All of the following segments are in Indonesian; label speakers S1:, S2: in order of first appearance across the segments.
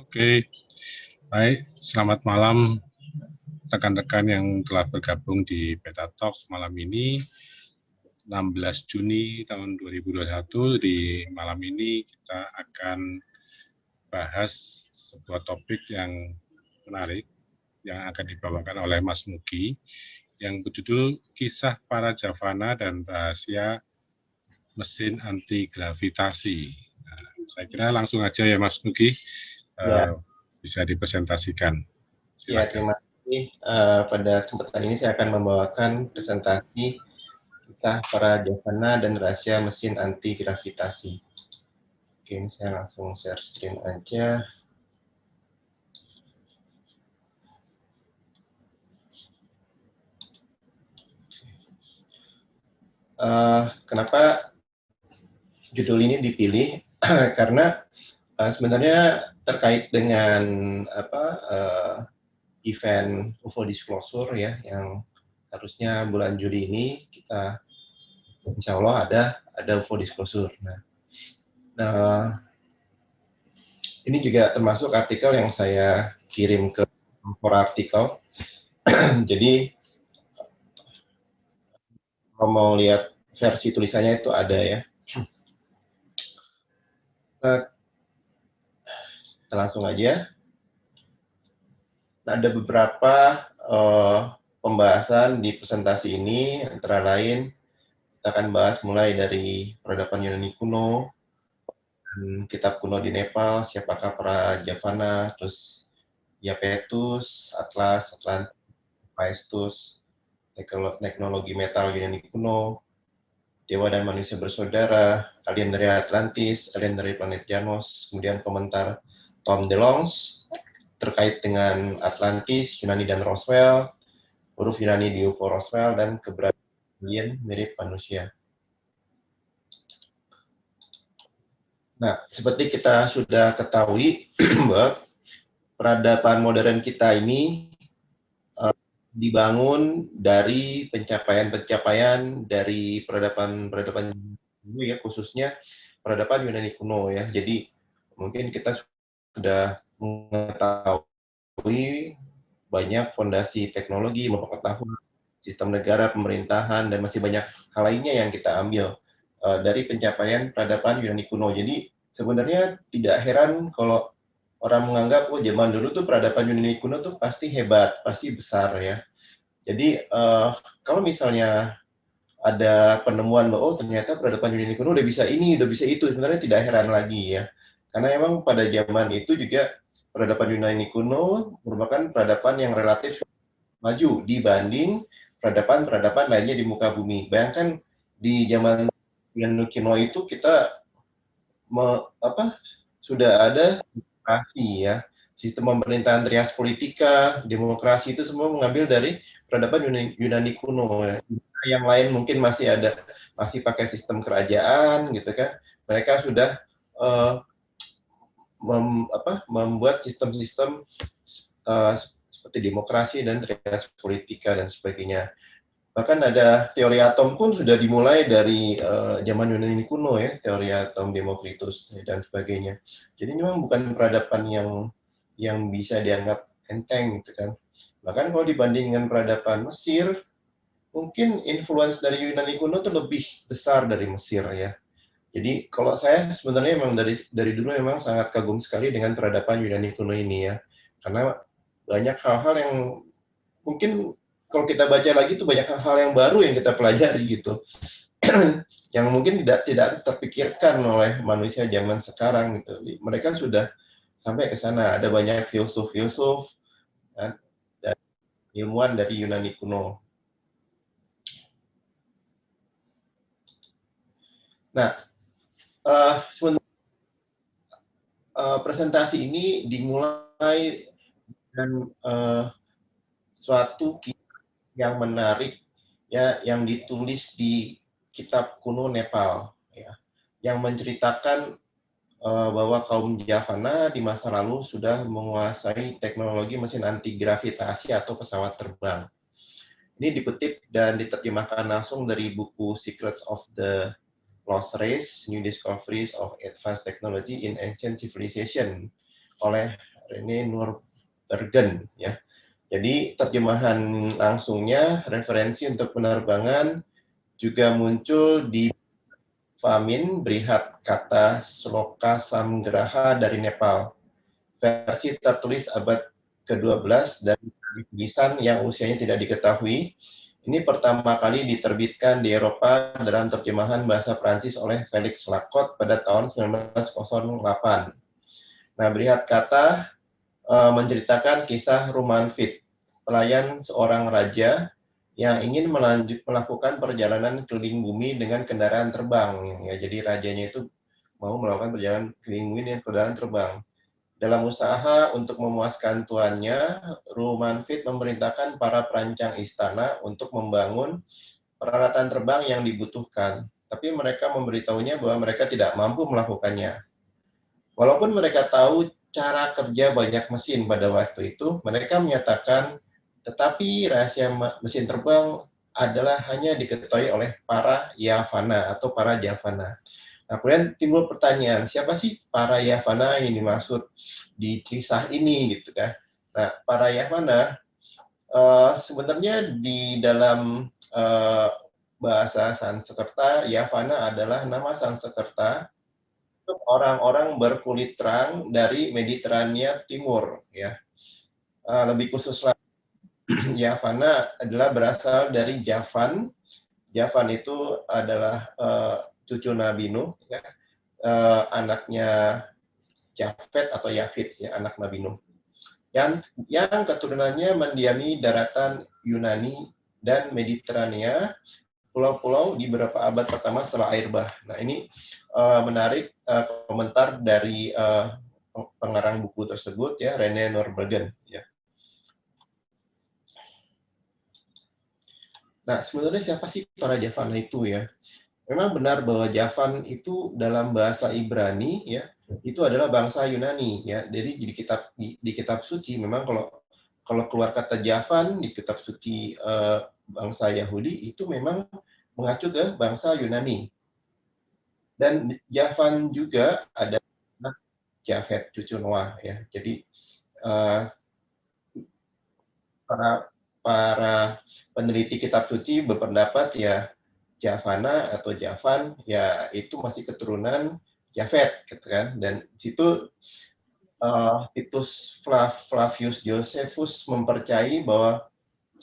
S1: Oke, baik. Selamat malam rekan-rekan yang telah bergabung di Beta Talks malam ini, 16 Juni tahun 2021. Di malam ini kita akan bahas sebuah topik yang menarik yang akan dibawakan oleh Mas Nugi, yang berjudul Kisah Para Javana dan Rahasia Mesin Anti Gravitasi. Nah, saya kira langsung aja ya Mas Nugi. Bisa dipresentasikan.
S2: Silakan. Ya, terima kasih. Pada kesempatan ini saya akan membawakan presentasi kisah para Javana dan rahasia mesin anti gravitasi. Oke, ini saya langsung share screen aja. Kenapa judul ini dipilih? Karena sebenarnya terkait dengan event UFO Disclosure ya, yang harusnya bulan Juli ini kita insya Allah ada UFO Disclosure. Nah, ini juga termasuk artikel yang saya kirim ke artikel. Jadi kalau mau lihat versi tulisannya itu ada ya. Kita langsung aja. Nah, ada beberapa pembahasan di presentasi ini, antara lain kita akan bahas mulai dari peradaban Yunani kuno, kitab kuno di Nepal, siapakah para Javana, terus Iapetus, Atlas, Atlantis, Hephaestus, teknologi metal Yunani kuno, Dewa dan Manusia Bersaudara, alien dari Atlantis, alien dari planet Janos, kemudian komentar Tom DeLonge terkait dengan Atlantis, Yunani dan Roswell, huruf Yunani di UFO Roswell, dan keberadaan alien mirip manusia. Nah, seperti kita sudah ketahui, bahwa peradaban modern kita ini dibangun dari pencapaian-pencapaian dari peradaban dulu ya, khususnya peradaban Yunani kuno ya. Jadi mungkin kita sudah mengetahui banyak fondasi teknologi, pengetahuan, sistem negara, pemerintahan, dan masih banyak hal lainnya yang kita ambil dari pencapaian peradaban Yunani kuno. Jadi sebenarnya tidak heran kalau orang menganggap, oh zaman dulu tuh peradaban Yunani kuno tuh pasti hebat, pasti besar ya. Jadi kalau misalnya ada penemuan bahwa oh ternyata peradaban Yunani kuno udah bisa ini, udah bisa itu, sebenarnya tidak heran lagi ya. Karena memang pada zaman itu juga peradaban Yunani kuno merupakan peradaban yang relatif maju dibanding peradaban-peradaban lainnya di muka bumi. Bayangkan di zaman Yunani kuno itu kita sudah ada demokrasi ya, sistem pemerintahan trias politika, demokrasi itu semua mengambil dari peradaban Yunani kuno ya. Yang lain mungkin masih pakai sistem kerajaan gitu kan. Mereka sudah membuat sistem-sistem seperti demokrasi dan trias politika dan sebagainya. Bahkan ada teori atom pun sudah dimulai dari zaman Yunani kuno ya, teori atom Demokritus dan sebagainya. Jadi memang bukan peradaban yang bisa dianggap enteng gitu kan. Bahkan kalau dibandingkan peradaban Mesir, mungkin influence dari Yunani kuno itu lebih besar dari Mesir ya. Jadi kalau saya sebenarnya memang dari dulu memang sangat kagum sekali dengan peradaban Yunani kuno ini ya. Karena banyak hal-hal yang mungkin kalau kita baca lagi tuh banyak hal-hal yang baru yang kita pelajari gitu. Yang mungkin tidak terpikirkan oleh manusia zaman sekarang gitu. Mereka sudah sampai ke sana. Ada banyak filsuf-filsuf dan ilmuwan dari Yunani kuno. Nah, presentasi ini dimulai dengan suatu kisah yang menarik ya, yang ditulis di kitab kuno Nepal ya, yang menceritakan bahwa kaum Javana di masa lalu sudah menguasai teknologi mesin anti gravitasi atau pesawat terbang. Ini dikutip dan diterjemahkan langsung dari buku Secrets of the Lost Race, New Discoveries of Advanced Technology in Ancient Civilization oleh Rene Nurbergen ya. Jadi terjemahan langsungnya referensi untuk penerbangan juga muncul di Famin Brihat Kata Sloka Samgraha dari Nepal. Versi tertulis abad ke-12 dari tulisan yang usianya tidak diketahui. Ini pertama kali diterbitkan di Eropa dalam terjemahan bahasa Prancis oleh Felix Lacotte pada tahun 1908. Nah, Brihat Kata menceritakan kisah Rumanfit, pelayan seorang raja yang ingin melakukan perjalanan keliling bumi dengan kendaraan terbang. Ya, jadi rajanya itu mau melakukan perjalanan keliling bumi dengan kendaraan terbang. Dalam usaha untuk memuaskan tuannya, Rumanfit memerintahkan para perancang istana untuk membangun peralatan terbang yang dibutuhkan. Tapi mereka memberitahunya bahwa mereka tidak mampu melakukannya. Walaupun mereka tahu cara kerja banyak mesin pada waktu itu, mereka menyatakan tetapi rahasia mesin terbang adalah hanya diketahui oleh para Yavana atau para Javana. Nah, kemudian timbul pertanyaan, siapa sih para Yavana yang dimaksud di kisah ini gitu kan? Nah, para Yavana sebenarnya di dalam bahasa Sanskerta, Yavana adalah nama Sanskerta untuk orang-orang berkulit terang dari Mediterania Timur ya. Lebih khusus lagi, Yavana adalah berasal dari Javan. Javan itu adalah cucu Nabi Nuh ya. Anaknya Jafet atau Yafit ya, anak Nabi Nuh. Yang keturunannya mendiami daratan Yunani dan Mediterania, pulau-pulau di beberapa abad pertama setelah air bah. Nah, ini menarik komentar dari pengarang buku tersebut ya, Rene Nurbergen ya. Nah, sebenarnya siapa sih para Javana itu ya? Memang benar bahwa Javan itu dalam bahasa Ibrani ya, itu adalah bangsa Yunani ya. Jadi di kitab suci memang kalau keluar kata Javan di kitab suci bangsa Yahudi itu memang mengacu ke bangsa Yunani. Dan Javan juga ada Javet cucu Noah ya. Jadi para peneliti kitab suci berpendapat ya Javana atau Javan ya itu masih keturunan Javet gitu kan. Dan di situ Titus Flavius Josephus mempercayai bahwa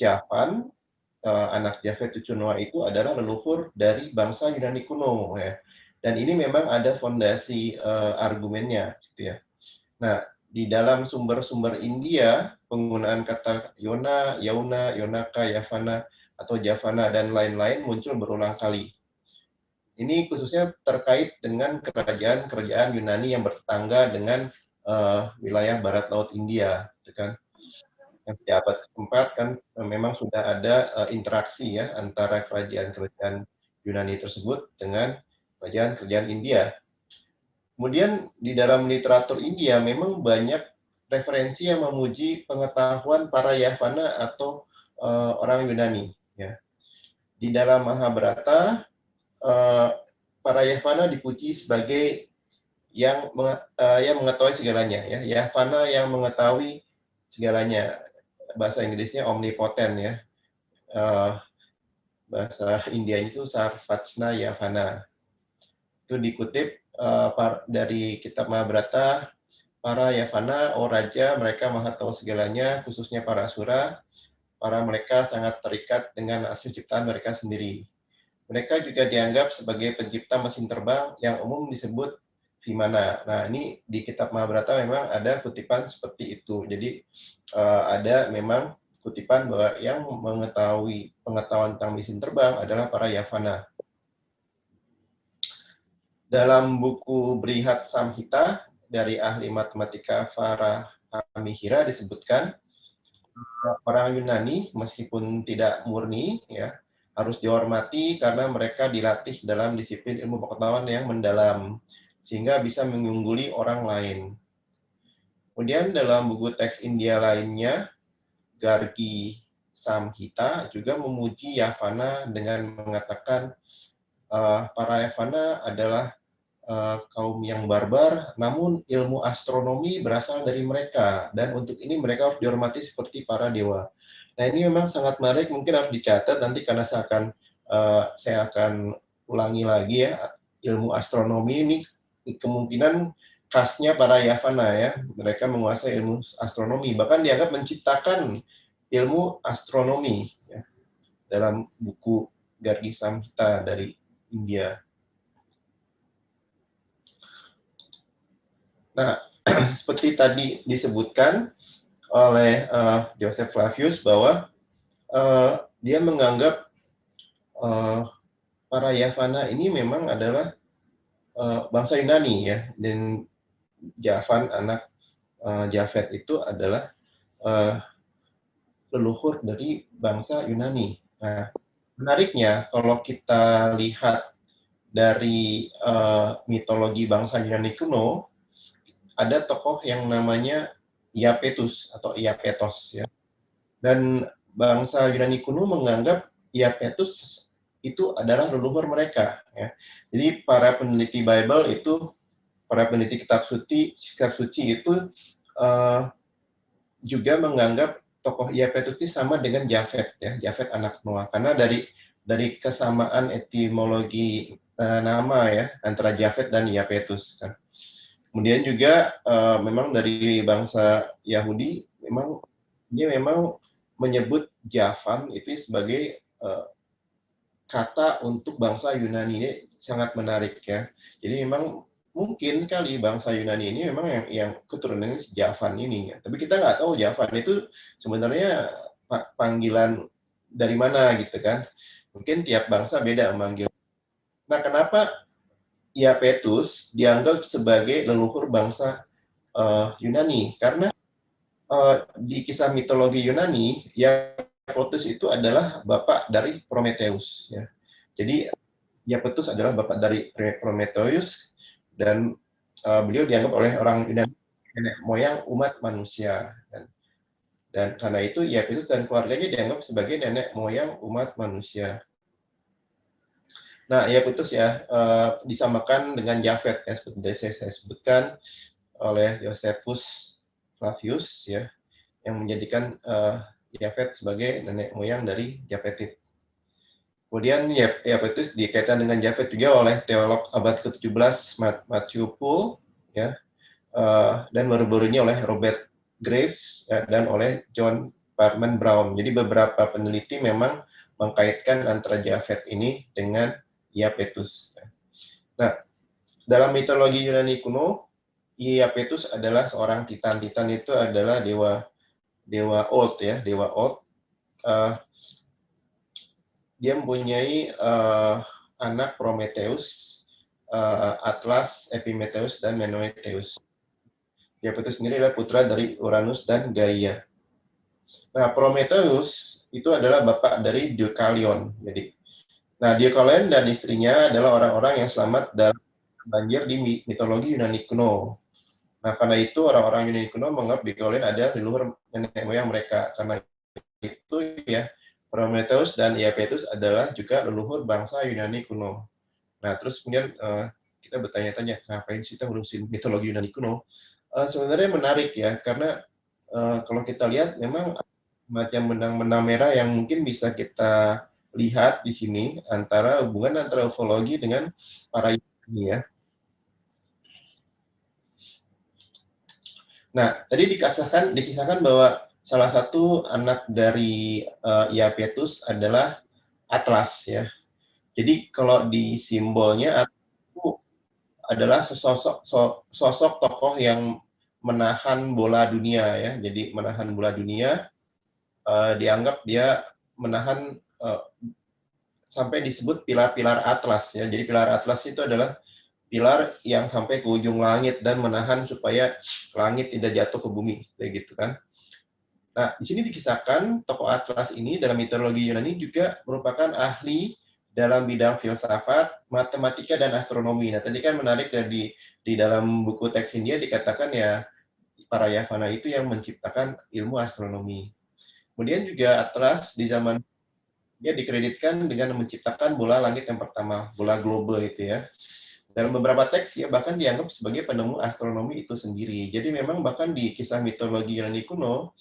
S2: Javan anak Javet cucu Noah itu adalah leluhur dari bangsa Yunani kuno ya. Dan ini memang ada fondasi argumennya gitu ya. Nah, di dalam sumber-sumber India, penggunaan kata Yona, Yauna, Yonaka, Yavana, atau Javana, dan lain-lain muncul berulang kali. Ini khususnya terkait dengan kerajaan-kerajaan Yunani yang bertetangga dengan wilayah barat laut India. Gitu kan. Yang di abad keempat kan memang sudah ada interaksi ya antara kerajaan-kerajaan Yunani tersebut dengan kerajaan-kerajaan India. Kemudian di dalam literatur India memang banyak referensi yang memuji pengetahuan para Yavana atau orang Yunani. Ya. Di dalam Mahabharata, para Yavana dipuji sebagai yang mengetahui segalanya. Ya. Yavana yang mengetahui segalanya. Bahasa Inggrisnya omnipotent ya. Bahasa India itu Sarvajna Yavana. Itu dikutip dari kitab Mahabharata, para Yavana, oh raja, mereka maha tahu segalanya, khususnya para asura, para mereka sangat terikat dengan hasil ciptaan mereka sendiri. Mereka juga dianggap sebagai pencipta mesin terbang yang umum disebut Vimana. Nah, ini di kitab Mahabharata memang ada kutipan seperti itu. Jadi ada memang kutipan bahwa yang mengetahui pengetahuan tentang mesin terbang adalah para Yavana. Dalam buku Brihat Samhita dari ahli matematika Varahamihira disebutkan orang Yunani meskipun tidak murni ya harus dihormati karena mereka dilatih dalam disiplin ilmu pengetahuan yang mendalam sehingga bisa mengungguli orang lain. Kemudian dalam buku teks India lainnya Gargi Samhita juga memuji Yavana dengan mengatakan para Yavana adalah kaum yang barbar, namun ilmu astronomi berasal dari mereka, dan untuk ini mereka harus dihormati seperti para dewa. Nah, ini memang sangat menarik, mungkin harus dicatat nanti karena saya akan ulangi lagi ya, ilmu astronomi ini kemungkinan khasnya para Yavana ya, mereka menguasai ilmu astronomi, bahkan dianggap menciptakan ilmu astronomi ya, dalam buku Gargi Samhita dari India. Nah, seperti tadi disebutkan oleh Joseph Flavius bahwa dia menganggap para Yavana ini memang adalah bangsa Yunani ya, dan Javan anak Japhet itu adalah leluhur dari bangsa Yunani. Nah, menariknya kalau kita lihat dari mitologi bangsa Yunani kuno, ada tokoh yang namanya Iapetus atau Iapetos ya. Dan bangsa Yunani kuno menganggap Iapetus itu adalah leluhur mereka ya. Jadi para peneliti Bible itu, para peneliti kitab suci itu juga menganggap tokoh Iapetus ini sama dengan Japhet ya, Japhet anak Noah, karena dari kesamaan etimologi nama ya antara Japhet dan Iapetus kan. Kemudian juga memang dari bangsa Yahudi dia memang menyebut Javan itu sebagai kata untuk bangsa Yunani. Ini sangat menarik ya. Jadi memang mungkin kali bangsa Yunani ini memang yang keturunannya Javan ini ya. Tapi kita nggak tahu Javan itu sebenarnya panggilan dari mana gitu kan. Mungkin tiap bangsa beda memanggil. Nah, kenapa Iapetus dianggap sebagai leluhur bangsa Yunani? Karena di kisah mitologi Yunani, Iapetus itu adalah bapak dari Prometheus. Ya. Jadi Iapetus adalah bapak dari Prometheus, dan beliau dianggap oleh orang Yunani nenek moyang umat manusia. Dan karena itu Iapetus dan keluarganya dianggap sebagai nenek moyang umat manusia. Nah, Iapetus ya disamakan dengan Japhet ya, seperti saya sebutkan oleh Josephus Flavius ya, yang menjadikan Japhet sebagai nenek moyang dari Japhetit. Kemudian Iapetus dikaitkan dengan Japhet juga oleh teolog abad ke-17 Matthew Poole ya, dan baru-baru ini oleh Robert Graves ya, dan oleh John Parman Brown. Jadi beberapa peneliti memang mengkaitkan antara Japhet ini dengan Iapetus. Nah, dalam mitologi Yunani kuno, Iapetus adalah seorang titan. Titan itu adalah dewa Old ya, dewa Old. Dia mempunyai anak Prometheus, Atlas, Epimetheus, dan Menoetheus. Iapetus sendiri adalah putra dari Uranus dan Gaia. Nah, Prometheus itu adalah bapak dari Deucalion. Nah, Deucalion dan istrinya adalah orang-orang yang selamat dalam banjir di mitologi Yunani kuno. Nah, karena itu orang-orang Yunani kuno menganggap Deucalion ada leluhur nenek moyang mereka. Karena itu ya, Prometheus dan Iapetus adalah juga leluhur bangsa Yunani kuno. Nah, terus kemudian kita bertanya-tanya, ngapain sih kita ngurusin mitologi Yunani kuno? Sebenarnya menarik ya, karena kalau kita lihat memang macam benang-benang merah yang mungkin bisa kita lihat di sini antara hubungan antara ufologi dengan para Yunani ya. Nah, tadi dikisahkan bahwa salah satu anak dari Iapetus adalah Atlas ya. Jadi kalau di simbolnya itu adalah sosok tokoh yang menahan bola dunia ya. Jadi menahan bola dunia, dianggap dia menahan sampai disebut pilar-pilar Atlas ya. Jadi pilar Atlas itu adalah pilar yang sampai ke ujung langit dan menahan supaya langit tidak jatuh ke bumi, kayak gitu kan. Nah, di sini dikisahkan tokoh Atlas ini dalam mitologi Yunani juga merupakan ahli dalam bidang filsafat, matematika, dan astronomi. Nah, tadi kan menarik di dalam buku teks India dikatakan ya para Yavana itu yang menciptakan ilmu astronomi. Kemudian juga Atlas di zaman dia dikreditkan dengan menciptakan bola langit yang pertama, bola globe itu ya. dalam beberapa teks ya bahkan dianggap sebagai penemu astronomi itu sendiri. Jadi memang bahkan di kisah mitologi Yunani kuno,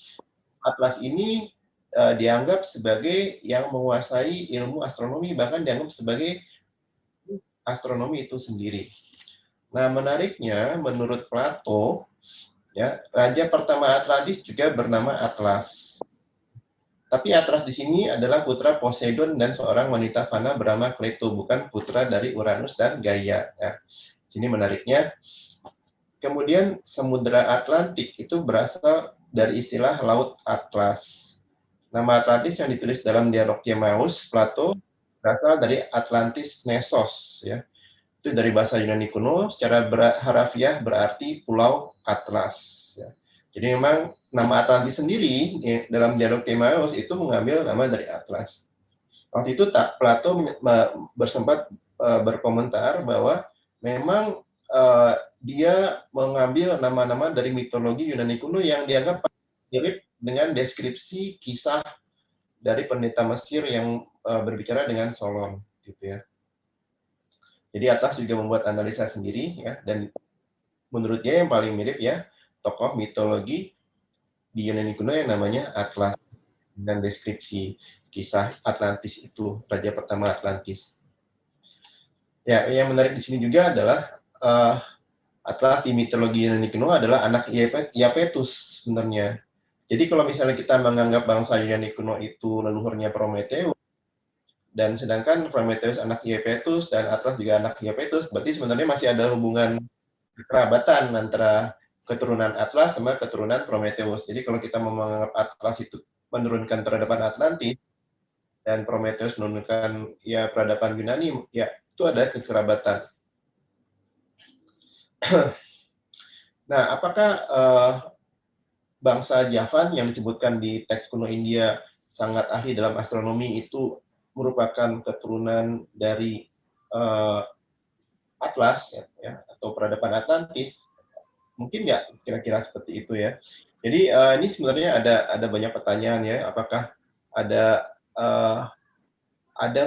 S2: Atlas ini dianggap sebagai yang menguasai ilmu astronomi, bahkan dianggap sebagai astronomi itu sendiri. Nah, menariknya menurut Plato, ya, raja pertama Atlantis juga bernama Atlas. Tapi Atlas di sini adalah putra Poseidon dan seorang wanita fana bernama Kleto, bukan putra dari Uranus dan Gaia. Ya. Sini menariknya. Kemudian Samudra Atlantik itu berasal dari istilah Laut Atlas. Nama Atlantis yang ditulis dalam dialog Timaeus, Plato, berasal dari Atlantis Nessos. Ya. Itu dari bahasa Yunani kuno, secara harafiah berarti Pulau Atlas. Ya. Jadi memang nama Atlantis sendiri dalam dialog Timaeus itu mengambil nama dari Atlas. Waktu itu Plato bersempat berkomentar bahwa memang dia mengambil nama-nama dari mitologi Yunani kuno yang dianggap mirip dengan deskripsi kisah dari pendeta Mesir yang berbicara dengan Solon, gitu ya. Jadi Atlas juga membuat analisa sendiri, ya, dan menurut dia yang paling mirip ya tokoh mitologi di Yunani kuno yang namanya Atlas dan deskripsi kisah Atlantis itu, raja pertama Atlantis. Ya, yang menarik di sini juga adalah Atlas di mitologi Yunani kuno adalah anak Iapetus sebenarnya. Jadi kalau misalnya kita menganggap bangsa Yunani kuno itu leluhurnya Prometheus, dan sedangkan Prometheus anak Iapetus dan Atlas juga anak Iapetus, berarti sebenarnya masih ada hubungan kerabatan antara keturunan Atlas sama keturunan Prometheus. Jadi kalau kita menganggap Atlas itu menurunkan peradaban Atlantis dan Prometheus menurunkan ya peradaban Yunani, ya itu ada kekerabatan. Nah, apakah bangsa Javan yang disebutkan di teks kuno India sangat ahli dalam astronomi itu merupakan keturunan dari Atlas ya, atau peradaban Atlantis? Mungkin nggak kira-kira seperti itu ya. Jadi ini sebenarnya ada banyak pertanyaan ya, apakah ada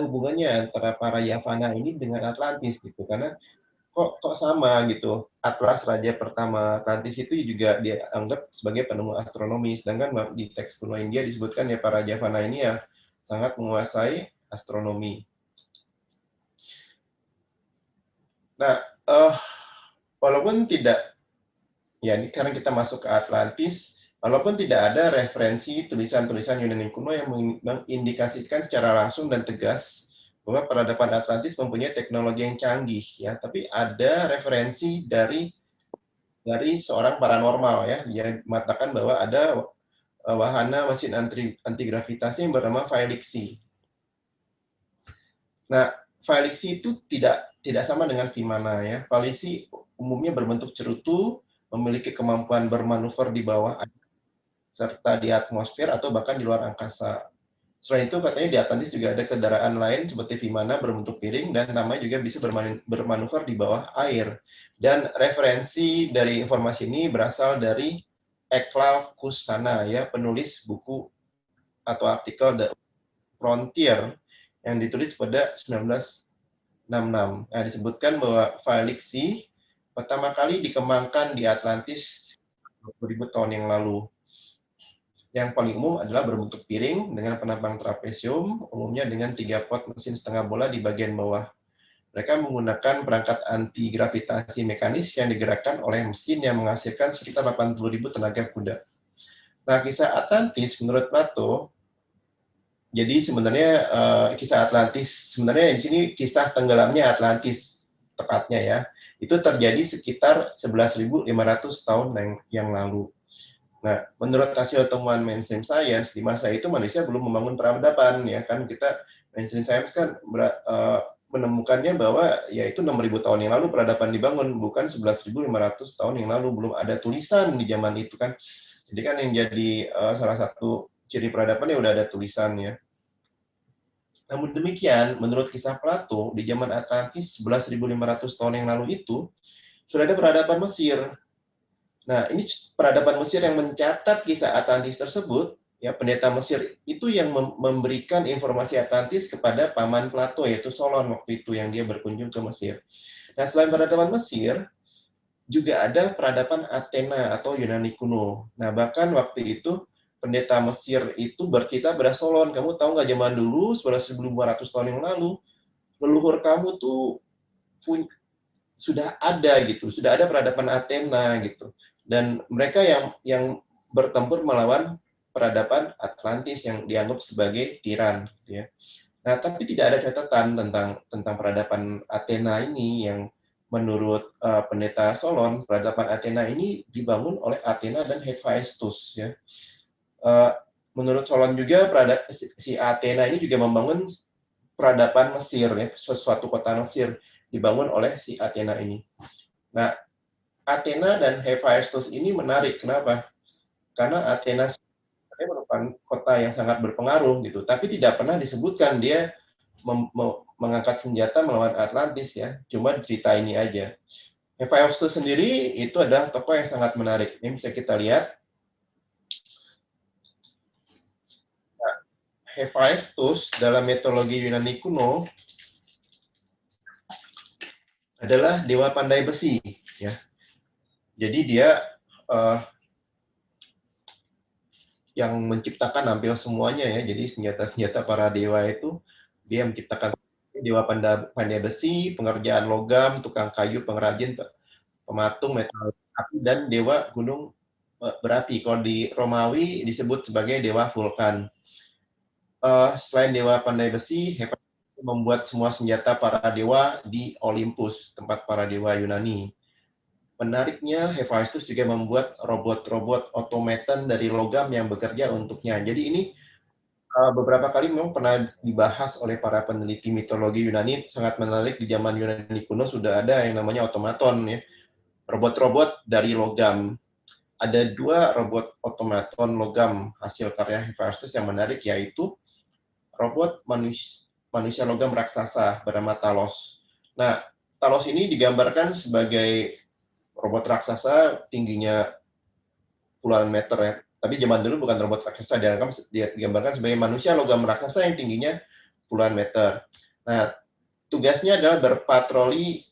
S2: hubungannya antara para Yavana ini dengan Atlantis gitu, karena kok sama gitu. Atlas raja pertama Atlantis itu juga dianggap sebagai penemu astronomi, sedangkan di teks kuno India disebutkan ya para Yavana ini ya sangat menguasai astronomi. Nah, walaupun tidak, ya ini karena kita masuk ke Atlantis, walaupun tidak ada referensi tulisan-tulisan Yunani kuno yang mengindikasikan secara langsung dan tegas bahwa peradaban Atlantis mempunyai teknologi yang canggih, ya, tapi ada referensi dari seorang paranormal, ya, dia mengatakan bahwa ada wahana mesin antigravitasi yang bernama Faelixi. Nah, Faelixi itu tidak sama dengan Vimana, ya. Faelixi umumnya berbentuk cerutu, memiliki kemampuan bermanuver di bawah serta di atmosfer atau bahkan di luar angkasa. Selain itu katanya di Atlantis juga ada kendaraan lain seperti Vimana berbentuk piring dan namanya juga bisa bermanuver di bawah air. Dan referensi dari informasi ini berasal dari Eklal Kusana, ya, penulis buku atau artikel The Frontier yang ditulis pada 1966. Nah, disebutkan bahwa Faelixi pertama kali dikembangkan di Atlantis 20.000 tahun yang lalu. Yang paling umum adalah berbentuk piring dengan penampang trapesium, umumnya dengan 3 pot mesin setengah bola di bagian bawah. Mereka menggunakan perangkat anti-gravitasi mekanis yang digerakkan oleh mesin yang menghasilkan sekitar 80.000 tenaga kuda. Nah, kisah Atlantis menurut Plato, jadi sebenarnya kisah Atlantis, sebenarnya di sini kisah tenggelamnya Atlantis tepatnya ya, itu terjadi sekitar 11.500 tahun yang lalu. Nah, menurut hasil temuan mainstream science, di masa itu manusia belum membangun peradaban, ya kan, kita mainstream science kan menemukannya bahwa yaitu 6.000 tahun yang lalu peradaban dibangun, bukan 11.500 tahun yang lalu, belum ada tulisan di zaman itu kan. Jadi kan yang jadi salah satu ciri peradaban ya udah ada tulisannya. Namun demikian, menurut kisah Plato, di zaman Atlantis 11.500 tahun yang lalu itu sudah ada peradaban Mesir. Nah, ini peradaban Mesir yang mencatat kisah Atlantis tersebut, ya, pendeta Mesir itu yang memberikan informasi Atlantis kepada paman Plato, yaitu Solon waktu itu yang dia berkunjung ke Mesir. Nah, selain peradaban Mesir, juga ada peradaban Athena atau Yunani kuno. Nah, bahkan waktu itu pendeta Mesir itu berkita pada Solon. Kamu tahu nggak zaman dulu, 1500 tahun yang lalu, leluhur kamu tuh sudah ada gitu, sudah ada peradaban Athena gitu. Dan mereka yang bertempur melawan peradaban Atlantis yang dianggap sebagai tiran, gitu ya. Nah, tapi tidak ada catatan tentang peradaban Athena ini yang menurut pendeta Solon, peradaban Athena ini dibangun oleh Athena dan Hephaestus, ya. Uh, menurut Solon juga si Athena ini juga membangun peradaban Mesir, ya, sesuatu kota Mesir dibangun oleh si Athena ini. Nah, Athena dan Hephaestus ini menarik. Kenapa? Karena Athena merupakan kota yang sangat berpengaruh gitu, tapi tidak pernah disebutkan dia mengangkat senjata melawan Atlantis, ya. Cuma cerita ini aja. Hephaestus sendiri itu adalah tokoh yang sangat menarik. Ini bisa kita lihat. Nah, Hephaestus dalam mitologi Yunani kuno adalah dewa pandai besi, ya. Jadi dia yang menciptakan hampir semuanya, ya. Jadi senjata-senjata para dewa itu dia menciptakan. Dewa pandai besi, pengerjaan logam, tukang kayu, pengrajin, pematung, metal api, dan dewa gunung berapi. Kalau di Romawi disebut sebagai dewa vulkan. Selain dewa pandai besi, Hephaestus membuat semua senjata para dewa di Olympus, tempat para dewa Yunani. Menariknya, Hephaestus juga membuat robot-robot otomaton dari logam yang bekerja untuknya. Jadi ini beberapa kali memang pernah dibahas oleh para peneliti mitologi Yunani. Sangat menarik, di zaman Yunani kuno sudah ada yang namanya otomaton, ya. Robot-robot dari logam. Ada 2 robot otomaton logam hasil karya Hephaestus yang menarik, yaitu robot manusia logam raksasa bernama Talos. Nah, Talos ini digambarkan sebagai robot raksasa tingginya puluhan meter, ya. Tapi zaman dulu bukan robot raksasa, dia digambarkan sebagai manusia logam raksasa yang tingginya puluhan meter. Nah, tugasnya adalah berpatroli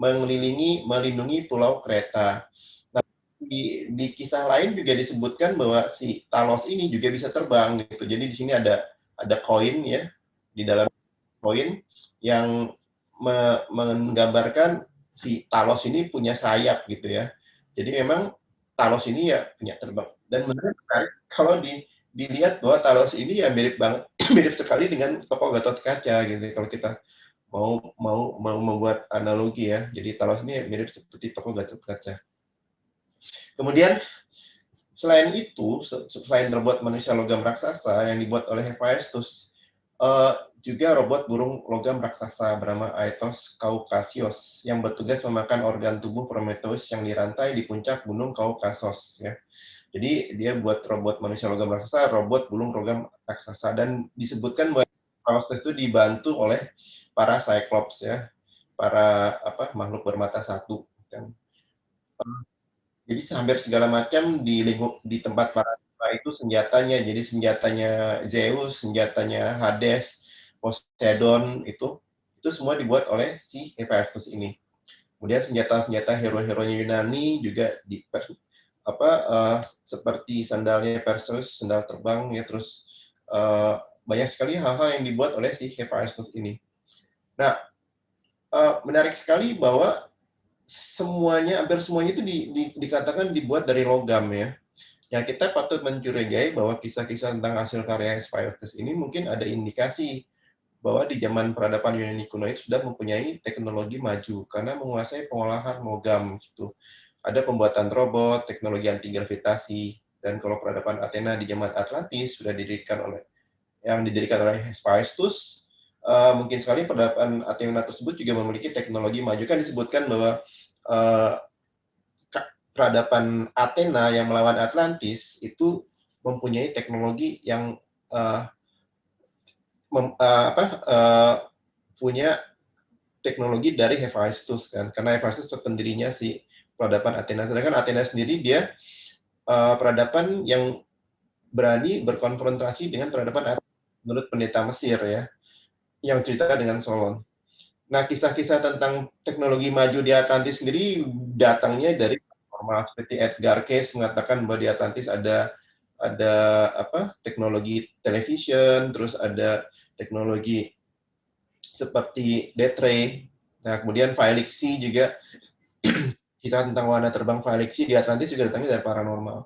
S2: melindungi pulau Kreta. Nah, di kisah lain juga disebutkan bahwa si Talos ini juga bisa terbang gitu. Jadi di sini ada koin, ya, di dalam koin yang menggambarkan si Talos ini punya sayap gitu, ya. Jadi memang Talos ini ya punya terbang. Dan menarik kalau dilihat bahwa Talos ini ya mirip banget, mirip sekali dengan tokoh Gatot Kaca gitu. Kalau kita mau membuat analogi, ya. Jadi Talos ini mirip seperti tokoh Gatot Kaca. Kemudian selain itu, selain robot manusia logam raksasa yang dibuat oleh Hephaestus, juga robot burung logam raksasa bernama Aetos Kaukasios yang bertugas memakan organ tubuh Prometheus yang dirantai di puncak gunung Kaukasos, ya. Jadi dia buat robot manusia logam raksasa, robot burung logam raksasa, dan disebutkan bahwa Hephaestus itu dibantu oleh para Cyclops, ya, para makhluk bermata satu. Jadi hampir segala macam di tempat para dewa itu senjatanya. Jadi senjatanya Zeus, senjatanya Hades, Poseidon itu semua dibuat oleh si Hephaestus ini. Kemudian senjata-senjata hero-heronya Yunani juga seperti sandalnya Perseus, sandal terbang, ya, terus banyak sekali hal-hal yang dibuat oleh si Hephaestus ini. Nah, menarik sekali bahwa hampir semuanya itu dikatakan dibuat dari logam, ya. Ya, kita patut mencurigai bahwa kisah-kisah tentang hasil karya Hephaestus ini mungkin ada indikasi bahwa di zaman peradaban Yunani kuno itu sudah mempunyai teknologi maju karena menguasai pengolahan logam gitu. Ada pembuatan robot, teknologi anti gravitasi, dan kalau peradaban Athena di zaman Atlantis sudah didirikan oleh Hephaestus, mungkin sekali peradaban Athena tersebut juga memiliki teknologi maju. Kan disebutkan bahwa peradaban Athena yang melawan Atlantis itu mempunyai teknologi yang punya teknologi dari Hephaestus, kan, karena Hephaestus pendirinya si peradaban Athena. Sedangkan Athena sendiri dia peradaban yang berani berkonfrontasi dengan peradaban Athena menurut pendeta Mesir, ya, yang cerita dengan Solon. Nah, kisah-kisah tentang teknologi maju di Atlantis sendiri datangnya dari normal, seperti Edgar Cayce mengatakan bahwa di Atlantis ada apa teknologi television, terus ada teknologi seperti death ray. Nah, kemudian Felixi juga kisah tentang wahana terbang Felixi di Atlantis juga datangnya dari paranormal.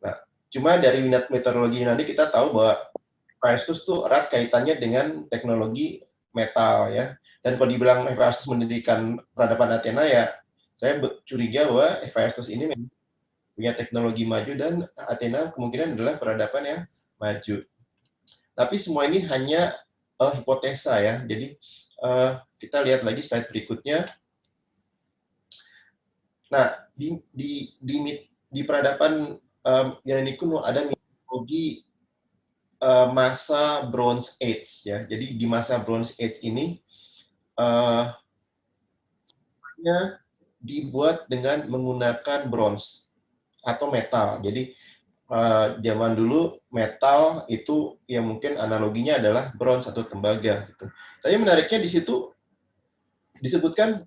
S2: Nah, cuma dari minat meteorologi Yunani kita tahu bahwa Hephaestus tuh erat kaitannya dengan teknologi metal ya. Dan kalau dibilang Hephaestus mendirikan peradaban Athena ya, saya curiga bahwa Hephaestus ini memang punya teknologi maju dan Athena kemungkinan adalah peradaban yang maju. Tapi semua ini hanya hipotesa ya. Jadi kita lihat lagi slide berikutnya. Nah, di peradaban Yunani kuno ada mitologi masa Bronze Age ya. Jadi di masa Bronze Age ini dibuat dengan menggunakan bronze atau metal. Jadi zaman dulu metal itu yang mungkin analoginya adalah bronze atau tembaga. Gitu. Tapi menariknya di situ disebutkan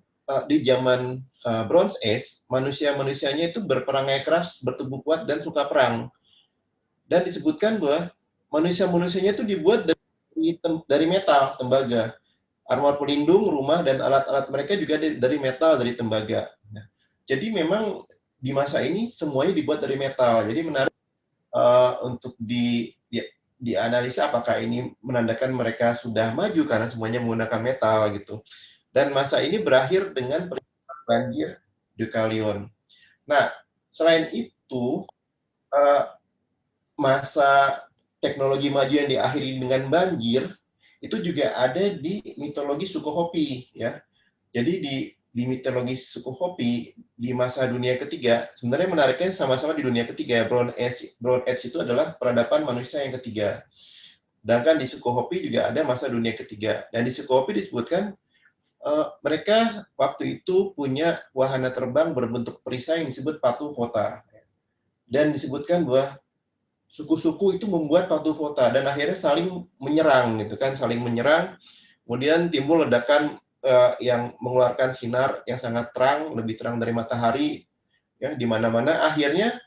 S2: di zaman Bronze Age manusia-manusianya itu berperangai keras, bertubuh kuat dan suka perang. Dan disebutkan bahwa manusia-manusianya itu dibuat dari metal, tembaga. Armor pelindung, rumah, dan alat-alat mereka juga dari metal, dari tembaga. Nah, jadi memang di masa ini semuanya dibuat dari metal. Jadi menarik untuk dianalisa apakah ini menandakan mereka sudah maju karena semuanya menggunakan metal gitu. Dan masa ini berakhir dengan peristiwa banjir Deucalion. Nah, selain itu masa teknologi maju yang diakhiri dengan banjir itu juga ada di mitologi suku Hopi ya. Jadi di mitologi suku Hopi di masa dunia ketiga sebenarnya menariknya sama-sama di dunia ketiga. Bronze Age itu adalah peradaban manusia yang ketiga. Sedangkan di suku Hopi juga ada masa dunia ketiga. Dan di suku Hopi disebutkan mereka waktu itu punya wahana terbang berbentuk perisai yang disebut Patu Vota. Dan disebutkan bahwa suku-suku itu membuat Patu Vota dan akhirnya saling menyerang gitu kan, saling menyerang. Kemudian timbul ledakan yang mengeluarkan sinar yang sangat terang, lebih terang dari matahari ya di mana-mana. Akhirnya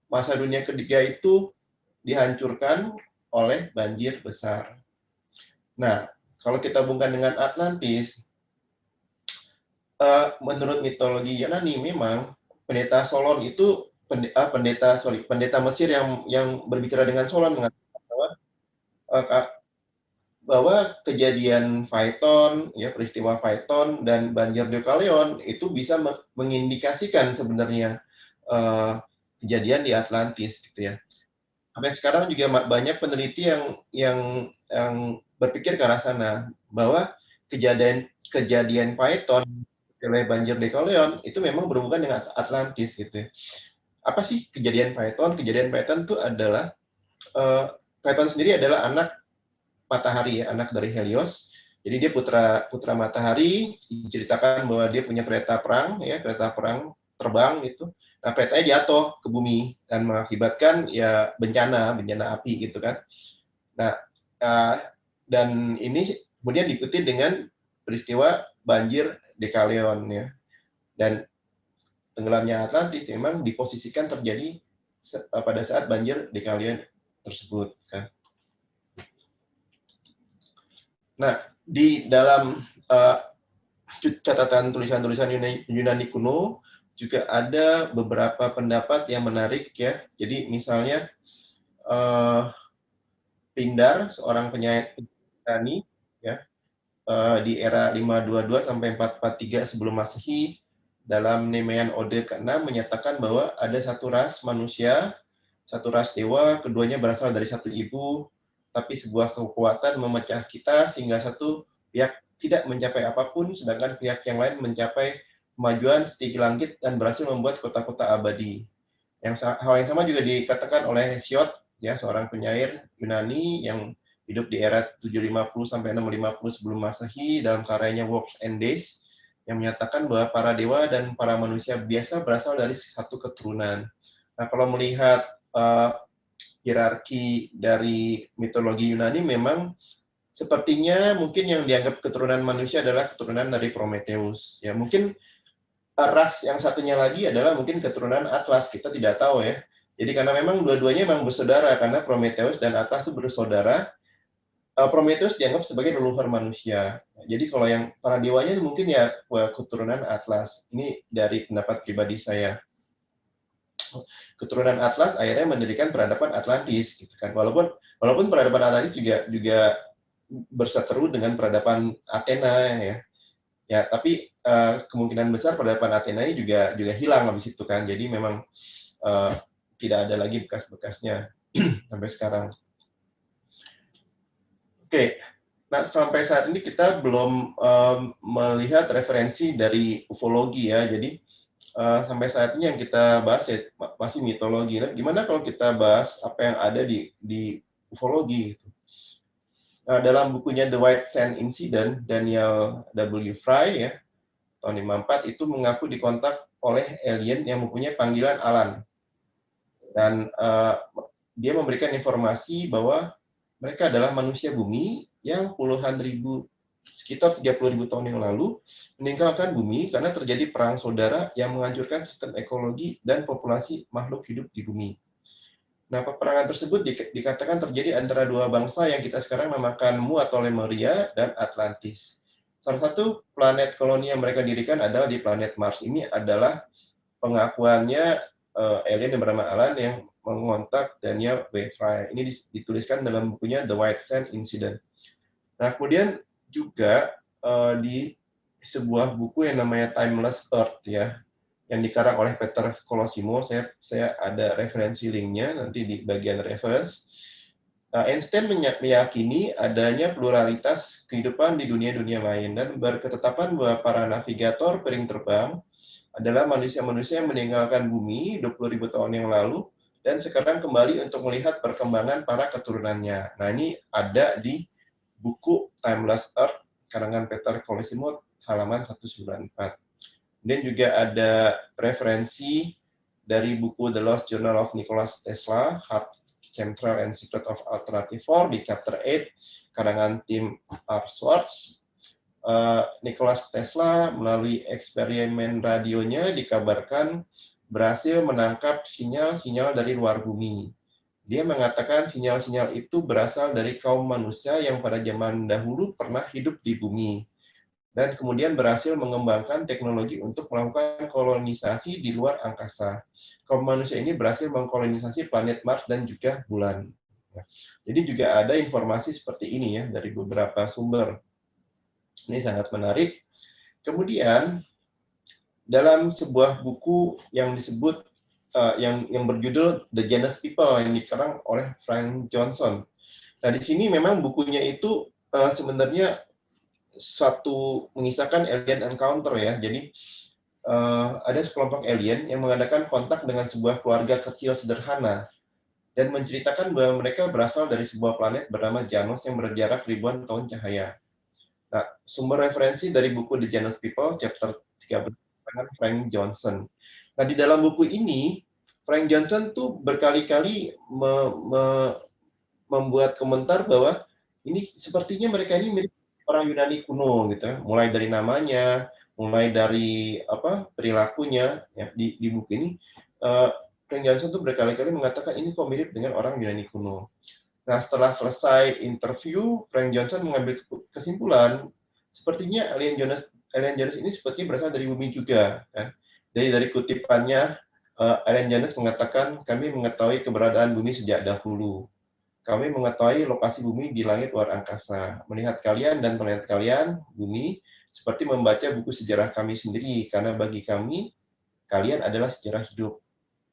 S2: masa dunia ketiga itu dihancurkan oleh banjir besar. Nah, kalau kita hubungkan dengan Atlantis, menurut mitologi Yunani memang pendeta Solon itu pendeta Mesir yang berbicara dengan Solon mengatakan bahwa kejadian Phaeton ya peristiwa Phaeton dan banjir Deucalion itu bisa mengindikasikan sebenarnya kejadian di Atlantis gitu ya. Sampai sekarang juga banyak peneliti yang berpikir ke arah sana bahwa kejadian Phaeton oleh banjir Deucalion itu memang berhubungan dengan Atlantis gitu ya. Apa sih kejadian Phaeton? Kejadian Phaeton itu adalah Phaeton sendiri adalah anak matahari ya, anak dari Helios. Jadi dia putra matahari, diceritakan bahwa dia punya kereta perang ya, kereta perang terbang gitu. Nah, keretanya jatuh ke bumi dan mengakibatkan ya bencana api gitu kan. Nah, dan ini kemudian diikuti dengan peristiwa banjir Deucalion ya. Dan tenggelamnya Atlantis memang diposisikan terjadi pada saat banjir Deucalion tersebut kan. Nah, di dalam catatan tulisan-tulisan Yunani kuno juga ada beberapa pendapat yang menarik ya. Jadi misalnya Pindar, seorang penyair Yunani ya, di era 522 sampai 443 sebelum Masehi dalam Nemean Ode ke-6 menyatakan bahwa ada satu ras manusia, satu ras dewa, keduanya berasal dari satu ibu, tapi sebuah kekuatan memecah kita sehingga satu pihak tidak mencapai apapun, sedangkan pihak yang lain mencapai kemajuan setinggi langit dan berhasil membuat kota-kota abadi. Hal yang sama juga dikatakan oleh Hesiod, ya seorang penyair Yunani yang hidup di era 750 sampai 650 sebelum Masehi dalam karyanya Works and Days yang menyatakan bahwa para dewa dan para manusia biasa berasal dari satu keturunan. Nah, kalau melihat hierarki dari mitologi Yunani memang sepertinya mungkin yang dianggap keturunan manusia adalah keturunan dari Prometheus. Ya, mungkin ras yang satunya lagi adalah mungkin keturunan Atlas, kita tidak tahu ya. Jadi karena memang dua-duanya memang bersaudara, karena Prometheus dan Atlas itu bersaudara. Prometheus dianggap sebagai leluhur manusia. Jadi kalau yang para dewanya mungkin ya keturunan Atlas. Ini dari pendapat pribadi saya. Keturunan Atlas akhirnya mendirikan peradaban Atlantis, gitu kan. Walaupun peradaban Atlantis juga berseteru dengan peradaban Athena ya. Ya, tapi kemungkinan besar peradaban Athena ini juga hilang habis itu kan. Jadi memang tidak ada lagi bekas-bekasnya sampai sekarang. Oke, nah sampai saat ini kita belum melihat referensi dari ufologi ya. Jadi sampai saat ini yang kita bahas ya masih mitologi. Nah, gimana kalau kita bahas apa yang ada di ufologi? Nah, dalam bukunya The White Sand Incident, Daniel W. Fry ya tahun 54 itu mengaku dikontak oleh alien yang mempunyai panggilan Alan. Dan dia memberikan informasi bahwa mereka adalah manusia bumi yang sekitar 30.000 tahun yang lalu meninggalkan bumi karena terjadi perang saudara yang menghancurkan sistem ekologi dan populasi makhluk hidup di bumi. Nah, peperangan tersebut dikatakan terjadi antara dua bangsa yang kita sekarang namakan Mu atau Lemuria dan Atlantis. Salah satu planet koloni yang mereka dirikan adalah di planet Mars. Ini adalah pengakuannya alien yang bernama Alan yang mengontak Daniel W. Fry. Ini dituliskan dalam bukunya The White Sand Incident. Nah, kemudian juga di sebuah buku yang namanya Timeless Earth ya, yang dikarang oleh Peter Colosimo. Saya ada referensi linknya nanti di bagian reference. Einstein meyakini adanya pluralitas kehidupan di dunia-dunia lain dan berketetapan bahwa para navigator piring terbang adalah manusia-manusia yang meninggalkan bumi 20.000 tahun yang lalu dan sekarang kembali untuk melihat perkembangan para keturunannya. Nah, ini ada di buku Timeless Earth karangan Peter Colosimo halaman 194. Dan juga ada referensi dari buku The Lost Journal of Nikola Tesla, Heart, Chemtrail and Secret of Alternative 4 di chapter 8 karangan Tim R. Schwartz. Nikola Tesla melalui eksperimen radionya dikabarkan berhasil menangkap sinyal-sinyal dari luar bumi. Dia mengatakan sinyal-sinyal itu berasal dari kaum manusia yang pada zaman dahulu pernah hidup di bumi dan kemudian berhasil mengembangkan teknologi untuk melakukan kolonisasi di luar angkasa. Kaum manusia ini berhasil mengkolonisasi planet Mars dan juga bulan. Jadi juga ada informasi seperti ini ya dari beberapa sumber. Ini sangat menarik. Kemudian dalam sebuah buku yang disebut yang berjudul The Janus People yang dikarang oleh Frank Johnson. Nah, di sini memang bukunya itu sebenarnya suatu mengisahkan alien encounter ya. Jadi ada sekelompok alien yang mengadakan kontak dengan sebuah keluarga kecil sederhana dan menceritakan bahwa mereka berasal dari sebuah planet bernama Janus yang berjarak ribuan tahun cahaya. Nah, sumber referensi dari buku The Janus People, chapter 13, Frank Johnson. Nah, di dalam buku ini, Frank Johnson tuh berkali-kali membuat komentar bahwa ini sepertinya mereka ini mirip orang Yunani kuno, gitu. Mulai dari namanya, mulai dari perilakunya, ya, di buku ini, Frank Johnson tuh berkali-kali mengatakan ini kok mirip dengan orang Yunani kuno. Nah, setelah selesai interview, Frank Johnson mengambil kesimpulan, sepertinya alien Janus ini sepertinya berasal dari bumi juga. Kan? Jadi dari kutipannya, alien Janus mengatakan, kami mengetahui keberadaan bumi sejak dahulu. Kami mengetahui lokasi bumi di langit luar angkasa. Melihat kalian dan planet kalian, bumi, seperti membaca buku sejarah kami sendiri, karena bagi kami, kalian adalah sejarah hidup.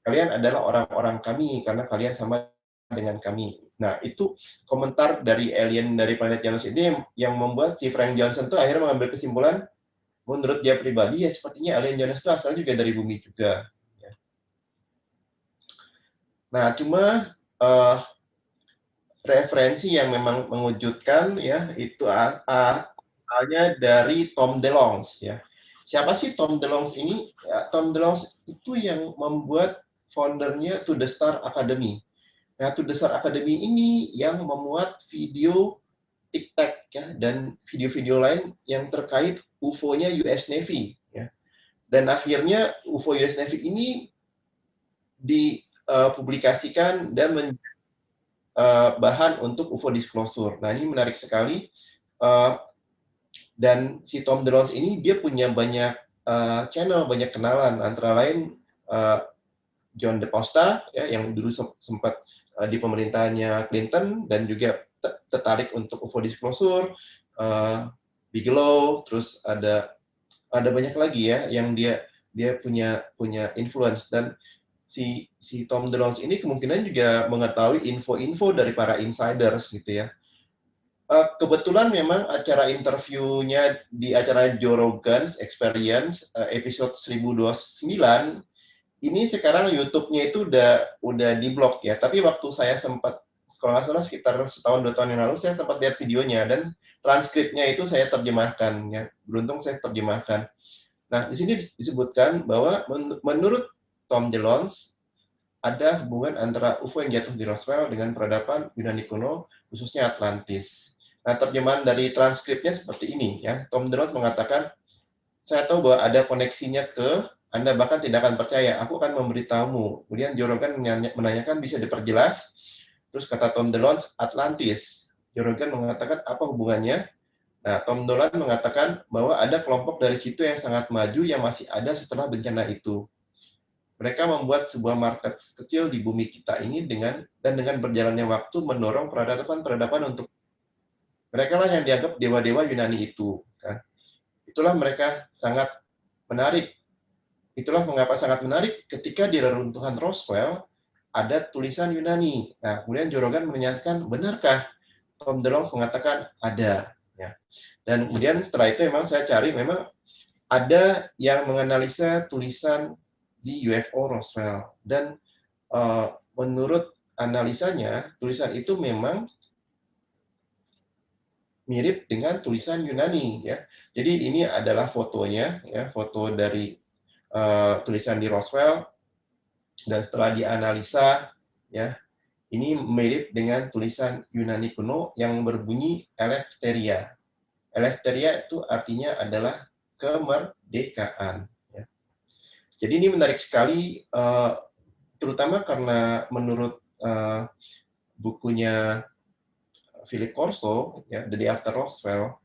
S2: Kalian adalah orang-orang kami, karena kalian sama dengan kami. Nah, itu komentar dari alien dari planet Janus ini yang membuat si Frank Johnson itu akhirnya mengambil kesimpulan, menurut dia pribadi, ya sepertinya alien Janus itu asalnya juga dari bumi juga. Nah, cuma referensi yang memang mengejutkan ya itu asalnya dari Tom DeLonge ya. Siapa sih Tom DeLonge ini? Ya, Tom DeLonge itu yang membuat foundernya To The Star Academy. Nah, To The Star Academy ini yang memuat video tic tac ya, dan video-video lain yang terkait UFO-nya US Navy ya. Dan akhirnya UFO US Navy ini dipublikasikan dan bahan untuk UFO disclosure. Nah, ini menarik sekali. Dan si Tom DeLonge ini dia punya banyak channel, banyak kenalan, antara lain John DePosta ya, yang dulu sempat di pemerintahannya Clinton dan juga tertarik untuk UFO disclosure, Bigelow, terus ada banyak lagi ya yang dia punya influence. Dan si Tom DeLonge ini kemungkinan juga mengetahui info-info dari para insiders gitu ya. Kebetulan memang acara interviewnya di acara Joe Rogan's Experience episode 1029 ini sekarang YouTube-nya itu udah diblok ya. Tapi waktu saya sempat, kalau nggak salah sekitar setahun 2 tahun yang lalu, saya sempat lihat videonya dan transkripnya itu saya terjemahkan ya. Beruntung saya terjemahkan. Nah, di sini disebutkan bahwa menurut Tom DeLonge ada hubungan antara UFO yang jatuh di Roswell dengan peradaban Yunani kuno, khususnya Atlantis. Nah, terjemahan dari transkripnya seperti ini ya. Tom DeLonge mengatakan, saya tahu bahwa ada koneksinya ke Anda, bahkan tidak akan percaya. Aku akan memberitahumu. Kemudian Joe Rogan menanyakan, bisa diperjelas? Terus kata Tom DeLonge, Atlantis. Joe Rogan mengatakan, apa hubungannya? Nah, Tom DeLonge mengatakan bahwa ada kelompok dari situ yang sangat maju yang masih ada setelah bencana itu. Mereka membuat sebuah market kecil di bumi kita ini dengan berjalannya waktu mendorong peradaban untuk mereka lah yang dianggap dewa-dewa Yunani itu. Kan? Itulah mereka sangat menarik. Itulah mengapa sangat menarik ketika di reruntuhan Roswell ada tulisan Yunani. Nah, kemudian Joe Rogan menanyakan, benarkah? Tom DeLonge mengatakan ada. Ya. Dan kemudian setelah itu memang saya cari, memang ada yang menganalisa tulisan di UFO Roswell. Dan menurut analisanya, tulisan itu memang mirip dengan tulisan Yunani ya. Jadi ini adalah fotonya ya, foto dari tulisan di Roswell, dan setelah dianalisa ya, ini mirip dengan tulisan Yunani kuno yang berbunyi Eleftheria. Eleftheria itu artinya adalah kemerdekaan ya. Jadi ini menarik sekali, terutama karena menurut bukunya Philip Corso, ya, The Day After Roswell,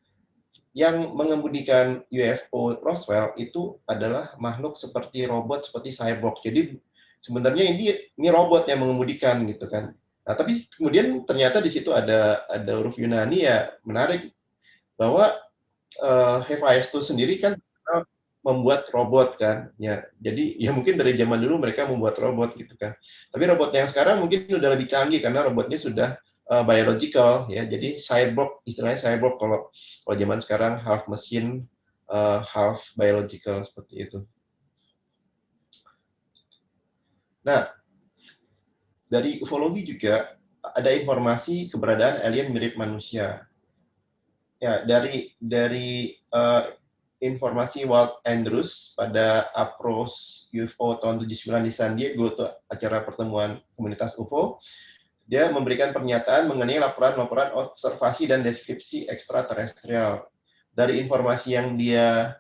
S2: yang mengemudikan UFO Roswell itu adalah makhluk seperti robot, seperti cyborg. Jadi sebenarnya ini robot yang mengemudikan gitu kan. Nah, tapi kemudian ternyata di situ ada huruf Yunani ya, menarik bahwa Hephaestus sendiri kan membuat robot kan. Ya, jadi ya mungkin dari zaman dulu mereka membuat robot gitu kan. Tapi robot yang sekarang mungkin udah lebih canggih karena robotnya sudah biological ya. Jadi cyborg, istilahnya cyborg kalau zaman sekarang half mesin, half biological seperti itu. Nah, dari ufologi juga ada informasi keberadaan alien mirip manusia. Ya, dari informasi Walt Andrews pada Approach UFO tahun 79 di San Diego, itu acara pertemuan komunitas UFO, dia memberikan pernyataan mengenai laporan-laporan observasi dan deskripsi ekstraterestrial. Dari informasi yang dia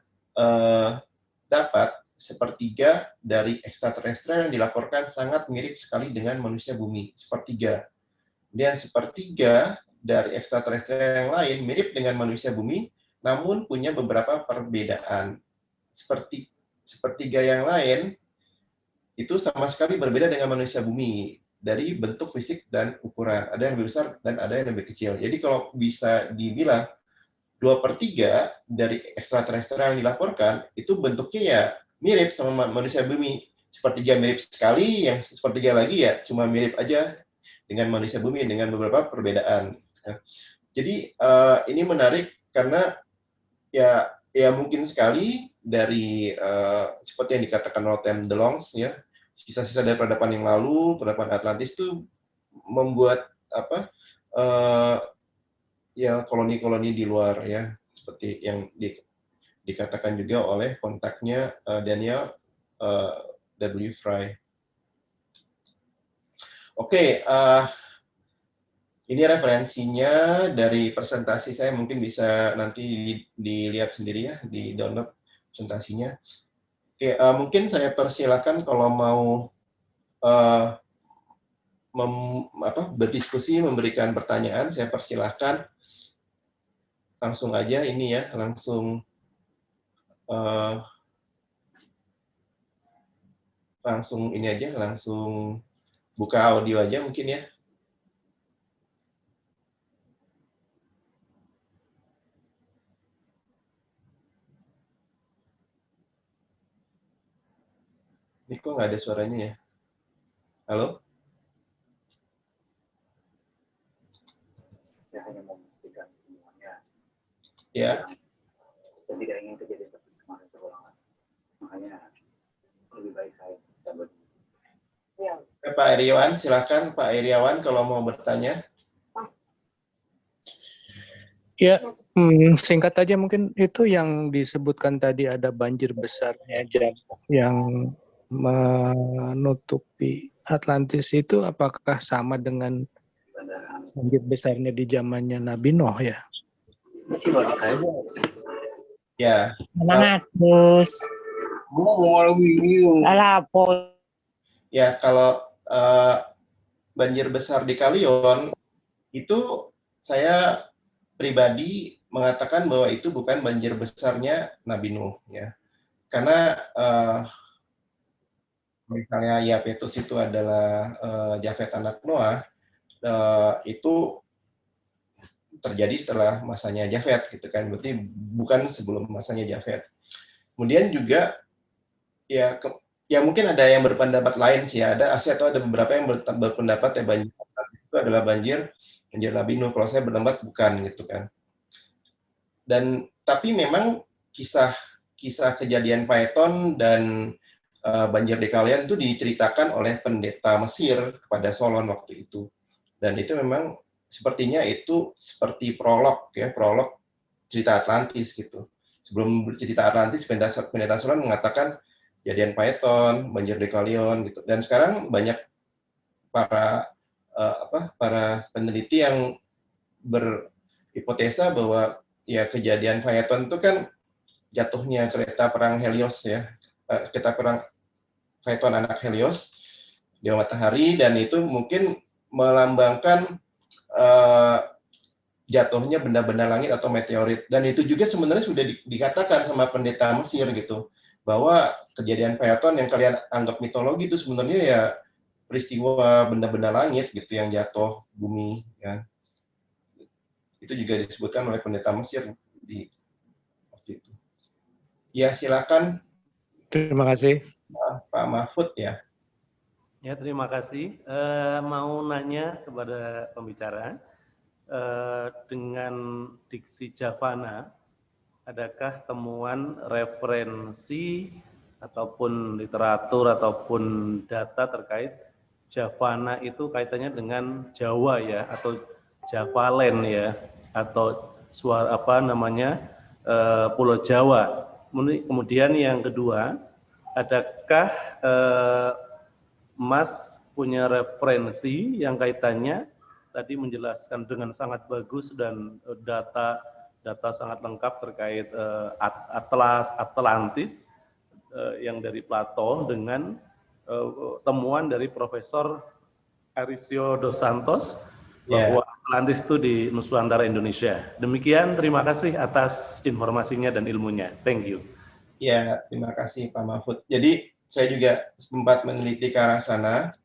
S2: dapat, sepertiga dari ekstraterestrial yang dilaporkan sangat mirip sekali dengan manusia bumi, sepertiga. Dan sepertiga dari ekstraterestrial yang lain mirip dengan manusia bumi, namun punya beberapa perbedaan. Sepertiga yang lain itu sama sekali berbeda dengan manusia bumi dari bentuk fisik dan ukuran. Ada yang lebih besar dan ada yang lebih kecil. Jadi kalau bisa dibilang 2/3 dari ekstraterestrial yang dilaporkan itu bentuknya ya mirip sama manusia bumi. Sepertiga mirip sekali, yang sepertiga lagi ya cuma mirip aja dengan manusia bumi dengan beberapa perbedaan. Jadi ini menarik karena ya mungkin sekali dari seperti yang dikatakan oleh Tom DeLonge ya, sisa-sisa dari peradaban yang lalu, peradaban Atlantis itu membuat ya koloni-koloni di luar ya, seperti yang dikatakan juga oleh kontaknya Daniel W. Fry. Oke, Ini referensinya dari presentasi saya, mungkin bisa nanti dilihat sendiri ya, di download presentasinya. Oke, mungkin saya persilakan kalau mau berdiskusi, memberikan pertanyaan, saya persilahkan langsung aja ini ya, langsung ini aja, langsung buka audio aja mungkin ya. Ini kok nggak ada suaranya ya? Halo?
S3: Saya hanya mau membuktikan semuanya.
S2: Ya.
S3: Saya tidak ingin kejadian seperti kemarin terulang. Makanya lebih baik saya cabut. Ya.
S2: Pak Iriawan, silakan Pak Iriawan kalau mau bertanya.
S4: Ya, singkat aja mungkin itu yang disebutkan tadi ada banjir besarnya yang menutupi Atlantis itu apakah sama dengan banjir besarnya di zamannya Nabi Nuh ya?
S2: Ya.
S5: Semangat, Bos.
S2: Ya, kalau banjir besar di Kalion itu saya pribadi mengatakan bahwa itu bukan banjir besarnya Nabi Nuh ya. Karena misalnya Yapetus itu adalah Jafet anak Noah, itu terjadi setelah masanya Jafet gitu kan, berarti bukan sebelum masanya Jafet. Kemudian juga ya mungkin ada yang berpendapat lain sih ya, atau ada beberapa yang berpendapat ya banjir itu adalah banjir Nabi Nuh. Kalau saya berpendapat bukan gitu kan. Dan tapi memang kisah kejadian Phaeton dan banjir di Kalian itu diceritakan oleh pendeta Mesir kepada Solon waktu itu. Dan itu memang sepertinya itu seperti prolog cerita Atlantis gitu. Sebelum cerita Atlantis, pendeta Solon mengatakan kejadian Phaeton, banjir di Kalion gitu. Dan sekarang banyak para peneliti yang berhipotesa bahwa ya kejadian Phaeton itu kan jatuhnya kereta perang Helios ya, kereta perang Phaeton anak Helios, dewa matahari, dan itu mungkin melambangkan jatuhnya benda-benda langit atau meteorit. Dan itu juga sebenarnya sudah dikatakan sama pendeta Mesir gitu, bahwa kejadian Phaeton yang kalian anggap mitologi itu sebenarnya ya peristiwa benda-benda langit gitu yang jatuh bumi ya. Itu juga disebutkan oleh pendeta Mesir di waktu itu. Ya, silakan.
S4: Terima kasih.
S2: Pak Mahfud ya.
S6: Ya, terima kasih. Mau nanya kepada pembicara, dengan diksi Javana, adakah temuan referensi ataupun literatur ataupun data terkait Javana itu kaitannya dengan Jawa ya, atau Javalen ya, atau Pulau Jawa. Kemudian yang kedua, adakah Mas punya referensi yang kaitannya tadi menjelaskan dengan sangat bagus dan data sangat lengkap terkait Atlantis yang dari Plato dengan temuan dari Profesor Arisio dos Santos bahwa Atlantis itu di Nusantara Indonesia. Demikian, terima kasih atas informasinya dan ilmunya. Thank you.
S2: Ya, terima kasih Pak Mahfud. Jadi saya juga sempat meneliti ke arah sana.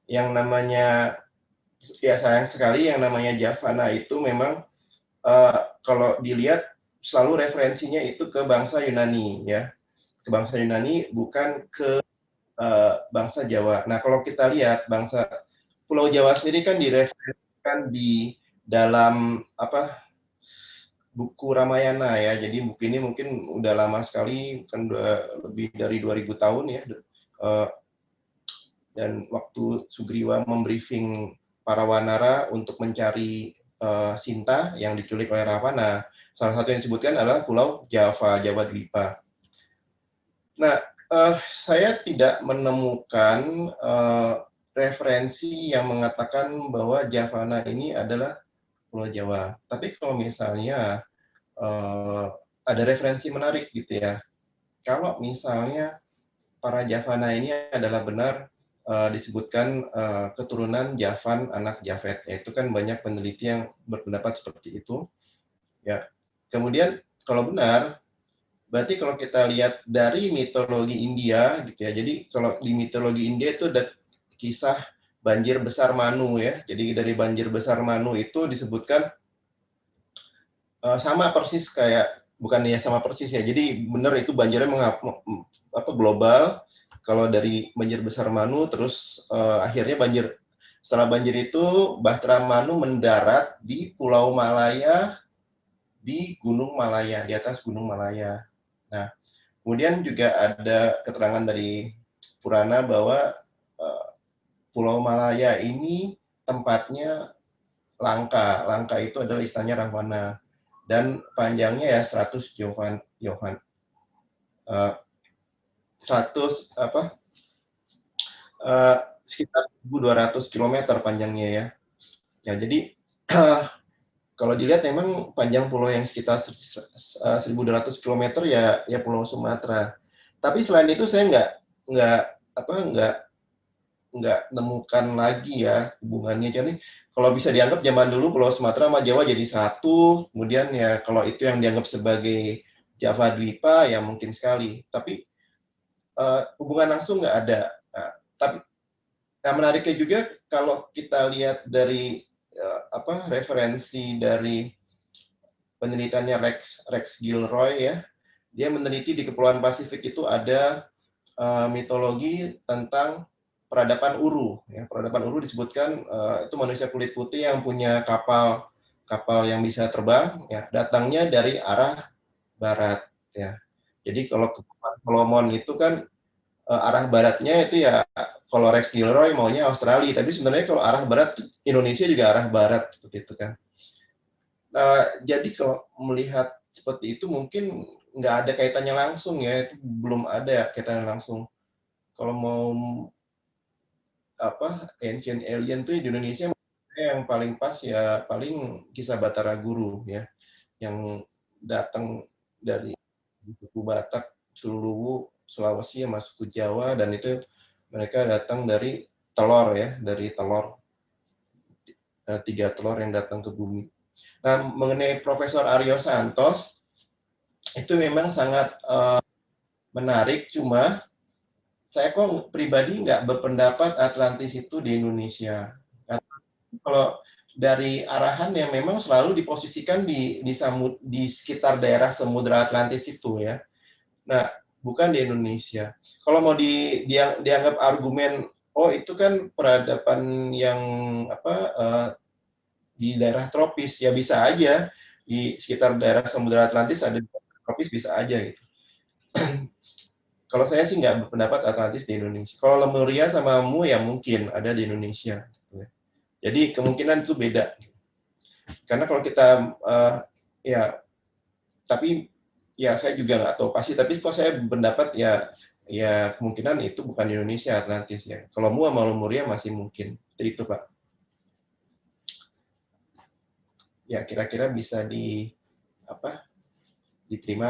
S2: Yang namanya, ya sayang sekali yang namanya Javana itu memang kalau dilihat selalu referensinya itu ke bangsa Yunani ya, ke bangsa Yunani, bukan ke bangsa Jawa. Nah, kalau kita lihat Pulau Jawa sendiri kan direferensikan di dalam buku Ramayana ya. Jadi buku ini mungkin udah lama sekali, kan udah lebih dari 2000 tahun ya. Dan waktu Sugriwa membriefing para wanara untuk mencari Sinta yang diculik oleh Ravana, salah satu yang disebutkan adalah Pulau Jawa Dwipa. Nah, saya tidak menemukan referensi yang mengatakan bahwa Javana ini adalah Pulau Jawa. Tapi kalau misalnya ada referensi menarik gitu ya, kalau misalnya para Javana ini adalah benar disebutkan keturunan Javan anak Javet, itu kan banyak peneliti yang berpendapat seperti itu. Ya, kemudian kalau benar, berarti kalau kita lihat dari mitologi India, gitu ya. Jadi kalau di mitologi India itu ada kisah banjir besar Manu ya. Jadi dari banjir besar Manu itu disebutkan sama persis kayak, bukan ya sama persis ya. Jadi benar itu banjirnya global. Kalau dari banjir besar Manu, terus akhirnya setelah banjir itu Bahtera Manu mendarat di Pulau Malaya, di Gunung Malaya, di atas Gunung Malaya. Nah, kemudian juga ada keterangan dari Purana bahwa Pulau Malaya ini tempatnya langka. Langka itu adalah istilahnya Rahwana. Dan panjangnya ya 100 Yovan. 100 sekitar 1.200 km panjangnya ya. Ya, jadi kalau dilihat memang panjang pulau yang sekitar 1.200 km ya Pulau Sumatera. Tapi selain itu saya nggak nemukan lagi ya hubungannya. Jadi kalau bisa dianggap zaman dulu Pulau Sumatera sama Jawa jadi satu, kemudian ya kalau itu yang dianggap sebagai Java Dwipa ya mungkin sekali. Tapi hubungan langsung nggak ada. Tapi menariknya juga kalau kita lihat dari referensi dari penelitiannya Rex Gilroy ya, dia meneliti di Kepulauan Pasifik itu ada mitologi tentang peradaban Uru. Ya, peradaban Uru disebutkan itu manusia kulit putih yang punya kapal yang bisa terbang, ya, datangnya dari arah barat. Ya. Jadi kalau Kepulauan Solomon itu kan arah baratnya itu ya, kalau Rex Gilroy maunya Australia, tapi sebenarnya kalau arah barat Indonesia juga arah barat seperti itu kan. Nah, jadi kalau melihat seperti itu mungkin nggak ada kaitannya langsung ya, itu belum ada kaitannya langsung. Kalau mau ancient alien tuh di Indonesia yang paling pas ya paling kisah Batara Guru ya, yang datang dari suku Batak, Suluwu, Sulawesi sama suku Jawa, dan itu mereka datang dari telur ya, dari telur 3 telur yang datang ke bumi. Nah, mengenai Profesor Aryo Santos itu memang sangat menarik, cuma saya kok pribadi nggak berpendapat Atlantis itu di Indonesia. Kalau dari arahan yang memang selalu diposisikan di sekitar daerah Samudra Atlantis itu ya. Nah, bukan di Indonesia. Kalau mau dianggap argumen, oh itu kan peradaban yang di daerah tropis, ya bisa aja di sekitar daerah Samudra Atlantis ada tropis, bisa aja gitu. Kalau saya sih nggak berpendapat Atlantis di Indonesia. Kalau Lemuria sama Mu ya mungkin ada di Indonesia. Jadi kemungkinan itu beda. Karena kalau kita tapi ya saya juga nggak tahu pasti. Tapi kalau saya berpendapat ya kemungkinan itu bukan di Indonesia Atlantis ya. Kalau Mu sama Lemuria masih mungkin. Itu Pak. Ya kira-kira bisa diterima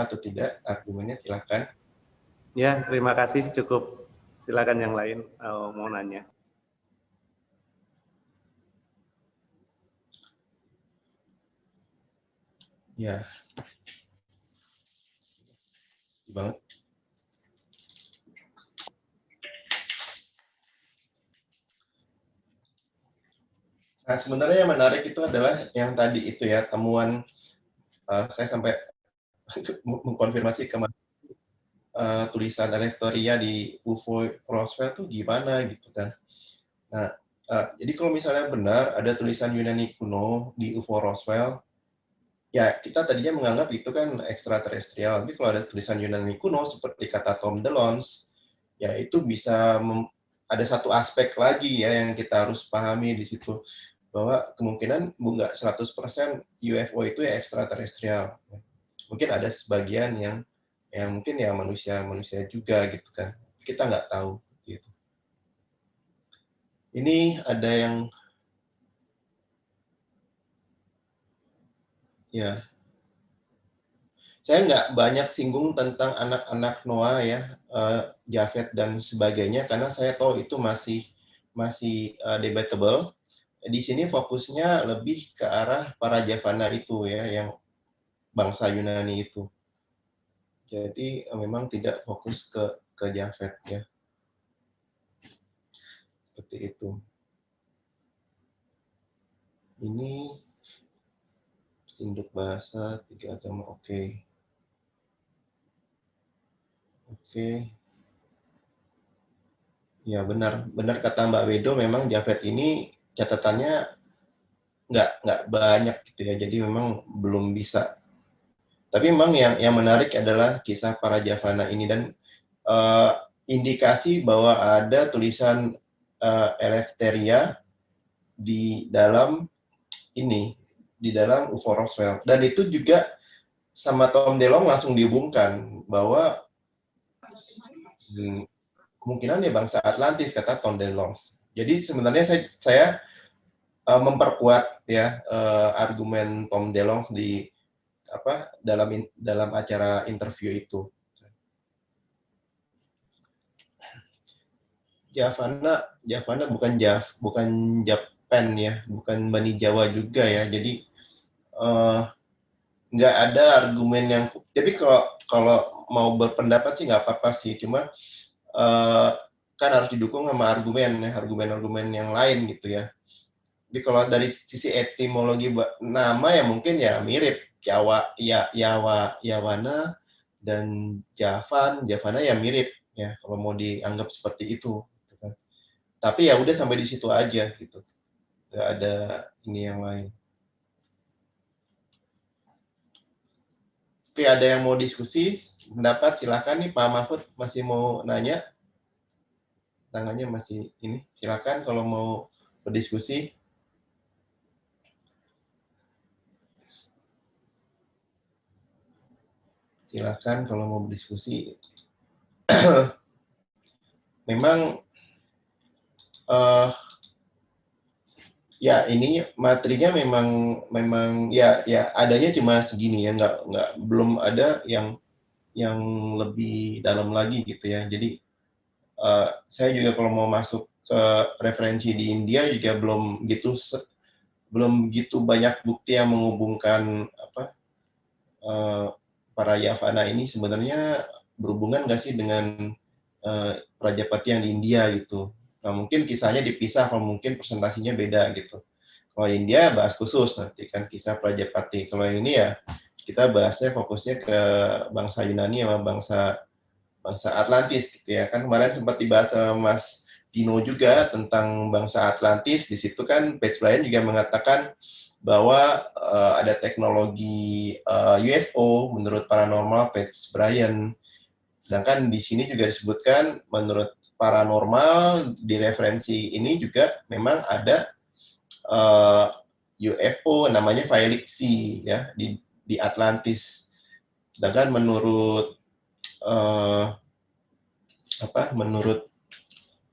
S2: atau tidak argumennya, silakan.
S6: Ya, terima kasih, cukup. Silakan yang lain mau nanya.
S2: Ya. Banget. Nah, sebenarnya yang menarik itu adalah yang tadi itu ya, temuan saya sampai mengkonfirmasi kemarin tulisan Alektoria di UFO Roswell tuh gimana gitu kan. Nah, jadi kalau misalnya benar ada tulisan Yunani kuno di UFO Roswell, ya kita tadinya menganggap itu kan ekstraterestrial. Tapi kalau ada tulisan Yunani kuno seperti kata Tom DeLonge, ya itu bisa ada satu aspek lagi ya yang kita harus pahami di situ, bahwa kemungkinan nggak 100% UFO itu ya ekstraterestrial. Mungkin ada sebagian yang mungkin ya manusia juga gitu kan. Kita nggak tahu gitu. Ini ada yang ya, saya nggak banyak singgung tentang anak-anak Noah ya, Japhet dan sebagainya, karena saya tahu itu masih debatable. Di sini fokusnya lebih ke arah para Javana itu ya, yang bangsa Yunani itu. Jadi memang tidak fokus ke Japhet ya, seperti itu. Ini induk bahasa 3 agama, oke. Ya benar kata Mbak Wedo, memang Japhet ini catatannya nggak banyak gitu ya, jadi memang belum bisa. Tapi memang yang menarik adalah kisah para Javana ini, dan indikasi bahwa ada tulisan Eleftheria di dalam UFO Roswell, dan itu juga sama Tom DeLonge langsung dihubungkan bahwa kemungkinan ya bangsa Atlantis, kata Tom DeLonge. Jadi sebenarnya saya memperkuat ya argumen Tom DeLonge di dalam acara interview itu. Javana bukan Japan ya, bukan Bani Jawa juga ya. Jadi nggak ada argumen yang. Jadi kalau mau berpendapat sih nggak apa-apa sih, cuma kan harus didukung sama argumen yang lain gitu ya. Jadi kalau dari sisi etimologi nama ya mungkin ya mirip, Yawana dan Javana ya mirip ya, kalau mau dianggap seperti itu. Tapi ya udah sampai di situ aja gitu, nggak ada ini yang lain. Oke, ada yang mau diskusi pendapat, silakan nih. Pak Mahfud masih mau nanya, tangannya masih ini, silakan kalau mau berdiskusi. Silakan kalau mau berdiskusi. Memang ya ini materinya memang ya adanya cuma segini ya, belum ada yang lebih dalam lagi gitu ya. Jadi saya juga kalau mau masuk ke referensi di India juga belum gitu banyak bukti yang menghubungkan para Javana ini sebenarnya berhubungan nggak sih dengan Prajapati yang di India gitu. Nah, mungkin kisahnya dipisah, kalau mungkin presentasinya beda gitu. Kalau India bahas khusus nanti kan kisah Prajapati. Kalau yang ini ya kita bahasnya fokusnya ke bangsa Yunani sama bangsa Atlantis gitu ya. Kan kemarin sempat dibahas sama Mas Dino juga tentang bangsa Atlantis. Di situ kan Page Bryan juga mengatakan bahwa ada teknologi UFO menurut paranormal Page Bryan. Sedangkan di sini juga disebutkan menurut paranormal di referensi ini juga memang ada UFO namanya Phylici ya di Atlantis. Sedangkan menurut menurut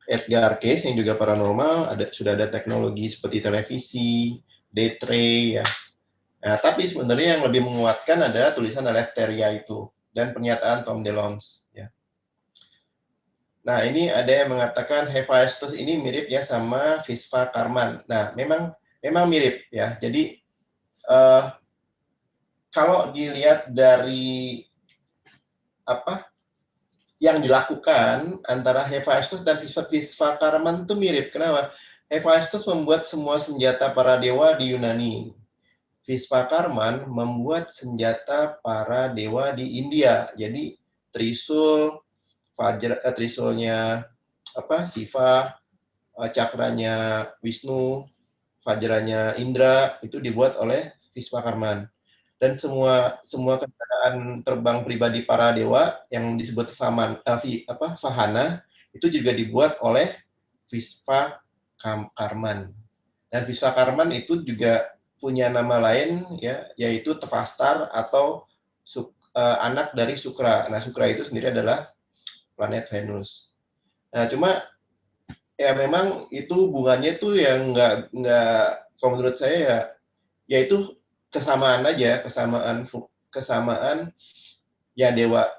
S2: Edgar Cayce yang juga paranormal sudah ada teknologi seperti televisi, D-Tray ya. Nah, tapi sebenarnya yang lebih menguatkan adalah tulisan Eleftheria itu dan pernyataan Tom DeLonge ya. Nah, ini ada yang mengatakan Hephaestus ini mirip ya sama Visva Karman. Nah, memang mirip ya. Jadi kalau dilihat dari yang dilakukan antara Hephaestus dan Visva Karman itu mirip. Kenapa? Hephaestus membuat semua senjata para dewa di Yunani. Visva Karman membuat senjata para dewa di India. Jadi Trisul, Trisulnya Siva, cakranya Wisnu, Vajranya Indra itu dibuat oleh Visva Karman. Dan semua kendaraan terbang pribadi para dewa yang disebut Vahana itu juga dibuat oleh Visva Karman. Dan Visva Karman itu juga punya nama lain ya, yaitu Tepastar atau anak dari Sukra. Nah, Sukra itu sendiri adalah planet Venus. Nah, cuma ya memang itu hubungannya tuh yang nggak kalau menurut saya ya itu kesamaan aja, kesamaan ya dewa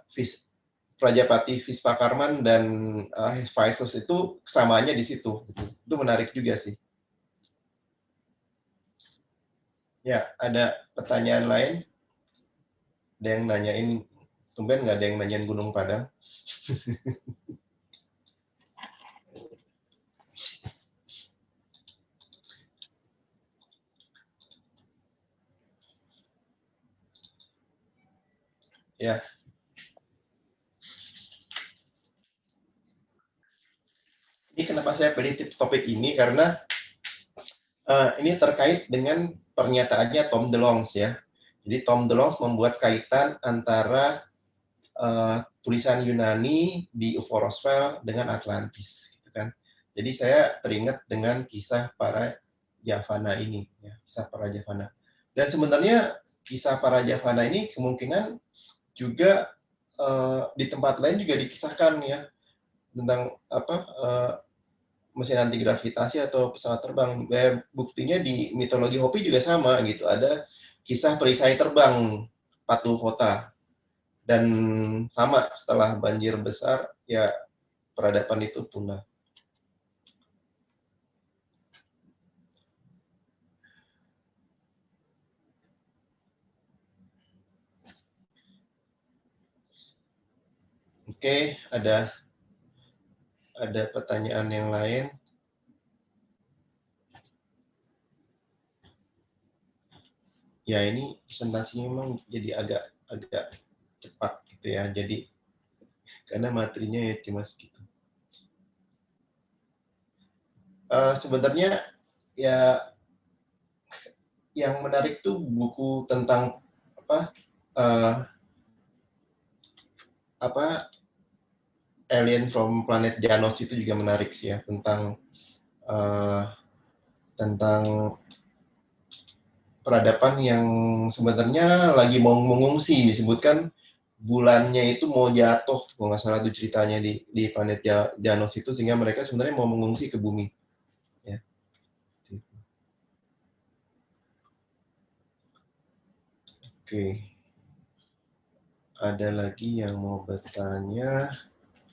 S2: Prajapati Visvakarman dan Hephaestus itu kesamaannya di situ. Itu menarik juga sih. Ya, ada pertanyaan lain? Ada yang nanyain, tumben nggak ada yang nanyain Gunung Padang? Ya. Ini kenapa saya pilih topik ini, karena ini terkait dengan pernyataannya Tom DeLonge ya. Jadi Tom DeLonge membuat kaitan antara tulisan Yunani di Uforosfel dengan Atlantis, gitu kan. Jadi saya teringat dengan kisah para Javana ini, ya, kisah para Javana. Dan sebenarnya kisah para Javana ini kemungkinan juga di tempat lain juga dikisahkan ya tentang mesin anti gravitasi atau pesawat terbang. Buktinya di mitologi Hopi juga sama gitu. Ada kisah perisai terbang Patu Kota. Dan sama setelah banjir besar ya peradaban itu punah. Oke, ada pertanyaan yang lain? Ya ini presentasinya memang jadi agak cepat gitu ya. Jadi karena materinya ya cuma segitu. Sebenarnya ya yang menarik tuh buku tentang Alien from Planet Janos itu juga menarik sih ya, tentang peradaban yang sebenarnya lagi mau mengungsi. Disebutkan bulannya itu mau jatuh, kalau nggak salah itu ceritanya di planet Janos itu, sehingga mereka sebenarnya mau mengungsi ke bumi. Ya. Oke. Ada lagi yang mau bertanya?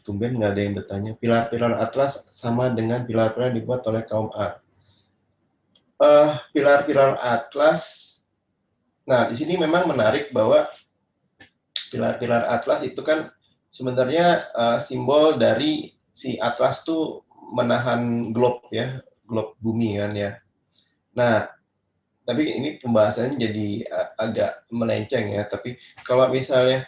S2: Tumben nggak ada yang bertanya. Pilar-pilar Atlas sama dengan pilar-pilar dibuat oleh kaum A. Pilar-pilar Atlas. Nah, di sini memang menarik bahwa pilar-pilar Atlas itu kan sebenarnya simbol dari si Atlas tuh menahan globe ya, globe bumi kan ya. Nah, tapi ini pembahasannya jadi agak melenceng ya. Tapi kalau misalnya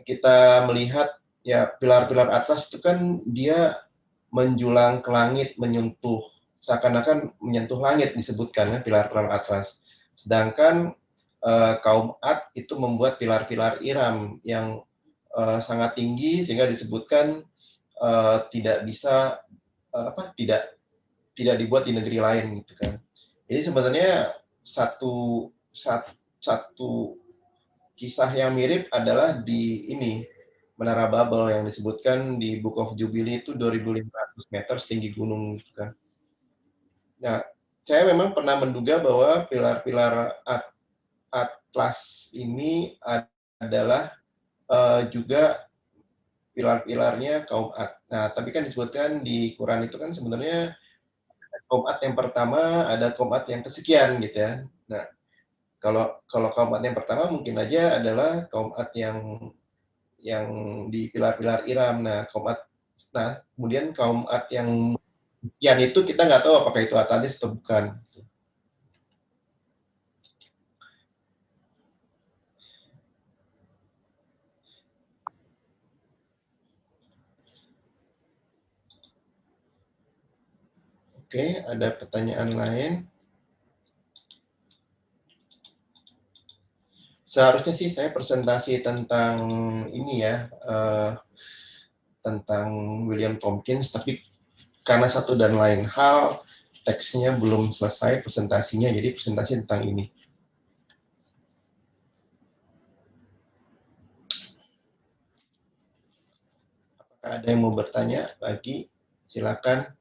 S2: kita melihat ya pilar-pilar Atlas itu kan dia menjulang ke langit, menyentuh, seakan-akan menyentuh langit disebutkan ya pilar-pilar Atlas. Sedangkan kaum Ad itu membuat pilar-pilar Iram yang sangat tinggi sehingga disebutkan tidak bisa tidak dibuat di negeri lain gitu kan. Jadi sebenarnya satu kisah yang mirip adalah di ini Menara Babel yang disebutkan di Book of Jubilee itu 2.500 meter setinggi gunung gitu kan. Nah, saya memang pernah menduga bahwa pilar-pilar Atlas ini adalah juga pilar-pilarnya kaum Ad. Nah, tapi kan disebutkan di Quran itu kan sebenarnya kaum Ad yang pertama, ada kaum Ad yang kesekian gitu ya. Nah, kalau kaum Ad yang pertama mungkin aja adalah kaum Ad yang di pilar-pilar Iram. Nah, kemudian kaum Ad yang sekian itu kita nggak tahu apakah itu Atlantis atau bukan. Oke, ada pertanyaan lain? Seharusnya sih saya presentasi tentang ini ya, tentang William Tompkins, tapi karena satu dan lain hal, teksnya belum selesai presentasinya, jadi presentasi tentang ini. Apakah ada yang mau bertanya lagi? Silakan.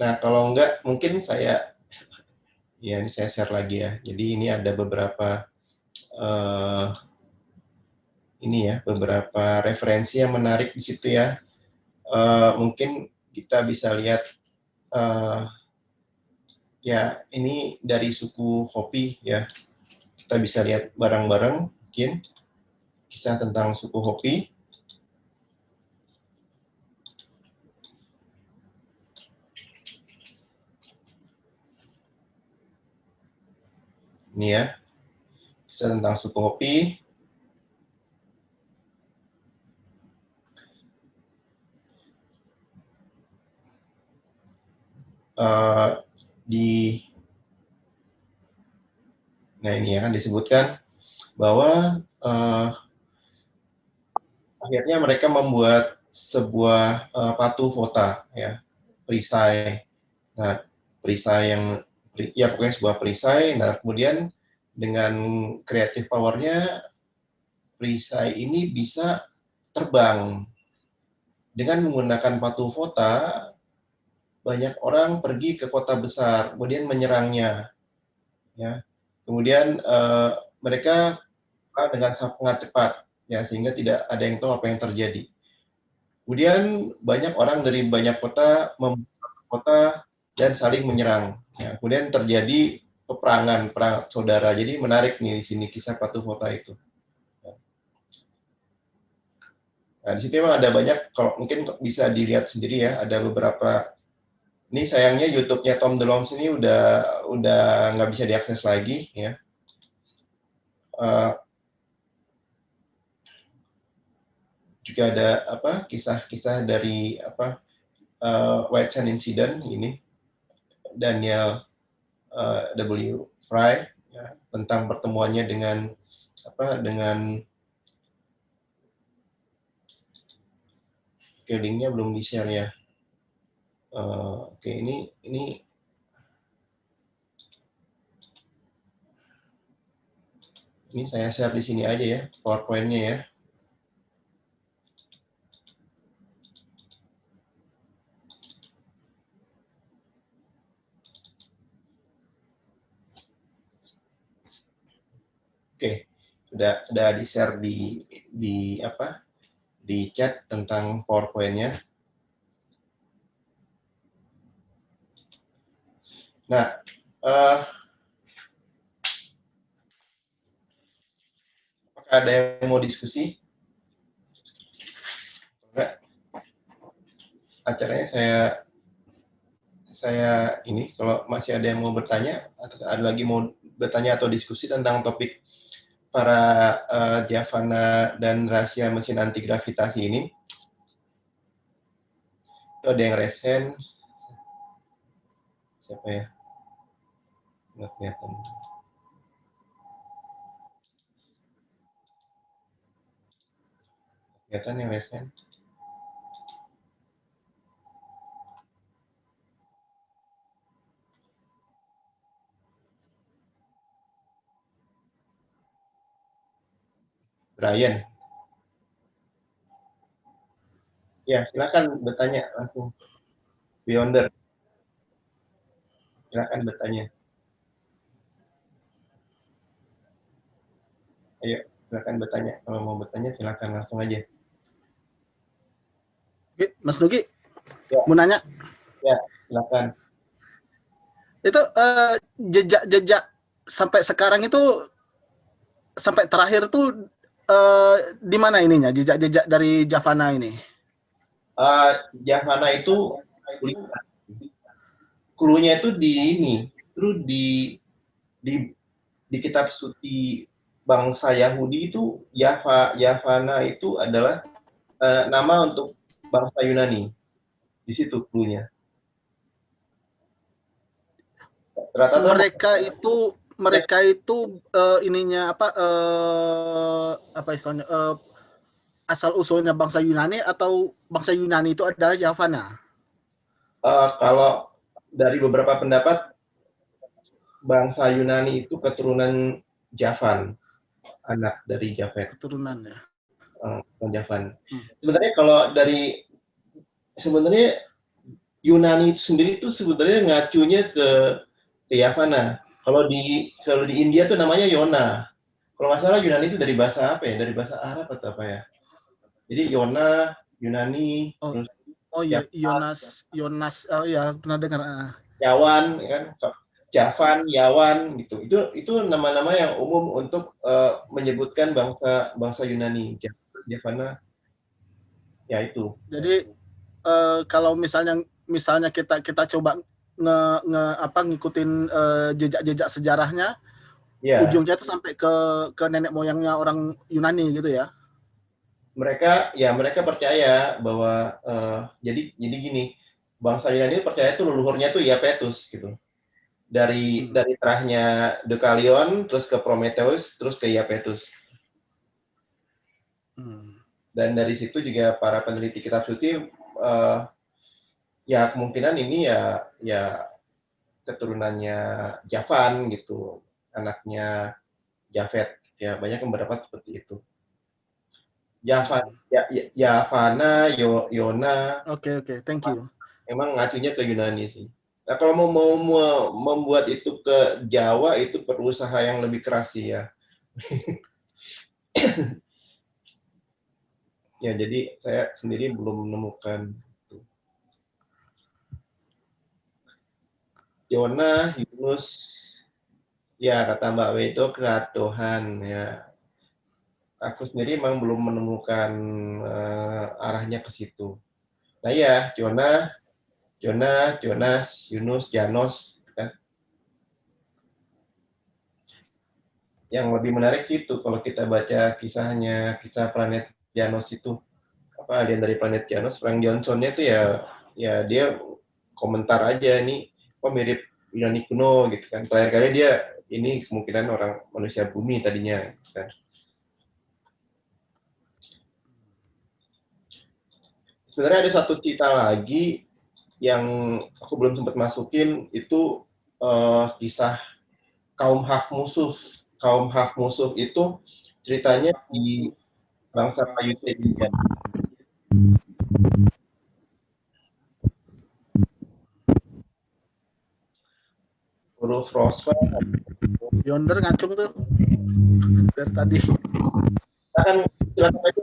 S2: Nah, kalau enggak, mungkin ini saya share lagi ya. Jadi ini ada beberapa beberapa referensi yang menarik di situ ya. Mungkin kita bisa lihat ya, ini dari suku Hopi ya. Kita bisa lihat bareng-bareng mungkin kisah tentang suku Hopi. Ini ya, kisah tentang suku Hopi. Nah ini ya kan disebutkan bahwa akhirnya mereka membuat sebuah patung vota ya, perisai. Nah, perisai yang ya pokoknya sebuah perisai. Nah, kemudian dengan creative power-nya perisai ini bisa terbang. Dengan menggunakan patung vota, banyak orang pergi ke kota besar, kemudian menyerangnya. Ya. Kemudian mereka dengan sangat cepat, ya, sehingga tidak ada yang tahu apa yang terjadi. Kemudian banyak orang dari banyak kota membuka kota dan saling menyerang. Ya, kemudian terjadi perang saudara. Jadi menarik nih di sini kisah patung vota itu. Nah, di situ memang ada banyak, kalau mungkin bisa dilihat sendiri ya, ada beberapa. Ini sayangnya YouTube-nya Tom DeLonge ini udah nggak bisa diakses lagi ya. Juga ada kisah-kisah dari White Sand Incident ini, Daniel W. Fry ya, tentang pertemuannya dengan linknya belum di-share ya. Oke, ini saya share di sini aja ya, PowerPoint-nya ya. Oke, udah di-share di chat tentang PowerPoint-nya. Nah, apakah ada yang mau diskusi? Enggak. Acaranya saya ini, kalau masih ada yang mau bertanya, atau ada lagi mau bertanya atau diskusi tentang topik para Javana dan rahasia mesin anti gravitasi ini. Itu ada yang resen. Siapa ya? Nggak kelihatan. Kelihatan yang resen. Brian. Ya, silakan bertanya langsung. Beyonder. Silakan bertanya. Ayo, silakan bertanya. Kalau mau bertanya, silakan langsung aja.
S5: Mas Nugi,
S2: ya.
S5: Mau nanya?
S2: Ya, silakan.
S5: Itu jejak-jejak sampai sekarang itu, sampai terakhir tuh di mana ininya, jejak-jejak dari Javana ini?
S2: Javana itu clue-nya itu di kitab suci bangsa Yahudi itu Javana itu adalah nama untuk bangsa Yunani. Di situ clue-nya.
S5: Mereka itu ininya apa istilahnya, asal usulnya bangsa Yunani atau bangsa Yunani itu adalah Javana?
S2: Kalau dari beberapa pendapat, bangsa Yunani itu keturunan Javan, anak dari Javan.
S5: Keturunan ya.
S2: Javan. Sebenarnya kalau sebenarnya Yunani itu sendiri itu sebenarnya ngacunya ke Yavana. Kalau di India tuh namanya Yona. Kalau nggak salah Yunani itu dari bahasa apa ya? Dari bahasa Arab atau apa ya? Jadi Yona, Yunani,
S5: Oh,
S2: terus
S5: oh iya, Yonas, oh ya pernah dengar.
S2: Yawan, ya kan? Javan, Yawan, gitu. Itu nama-nama yang umum untuk menyebutkan bangsa Yunani. Javana, ya itu.
S5: Jadi kalau misalnya kita coba ngikutin jejak-jejak sejarahnya,
S2: Ya,
S5: ujungnya itu sampai ke nenek moyangnya orang Yunani gitu ya.
S2: mereka percaya bahwa jadi gini, bangsa Yunani percaya itu leluhurnya tuh Iapetus gitu. Dari terahnya Deucalion terus ke Prometheus terus ke Iapetus. Dan dari situ juga para peneliti kitab suci ya kemungkinan ini ya keturunannya Javan gitu, anaknya Javet, ya banyak yang berpendapat seperti itu. Yavana, Yona,
S5: Oke, thank you.
S2: emang ngacunya ke Yunani sih. Nah, kalau mau membuat itu ke Jawa itu perlu usaha yang lebih keras sih ya. Ya, jadi saya sendiri belum menemukan Yona, Yunus, ya kata Mbak Wedo keatuhan ya. Aku sendiri memang belum menemukan arahnya ke situ. Nah ya, Jonas, Yunus, Janos, kan? Yang lebih menarik sih itu kalau kita baca kisah planet Janos itu, apa alien dari planet Janos, Frank Johnson-nya itu ya dia komentar aja nih, kok mirip Yunani kuno gitu kan. Terakhir kali dia ini kemungkinan orang manusia bumi tadinya, gitu kan. Sebenarnya ada satu cerita lagi yang aku belum sempat masukin itu kisah kaum Hakmusuf. Kaum Hakmusuf itu ceritanya di bangsa Payutaria. Huruf Roswell.
S5: Yonder ngacung tuh dari tadi.
S2: Akan silakan aja.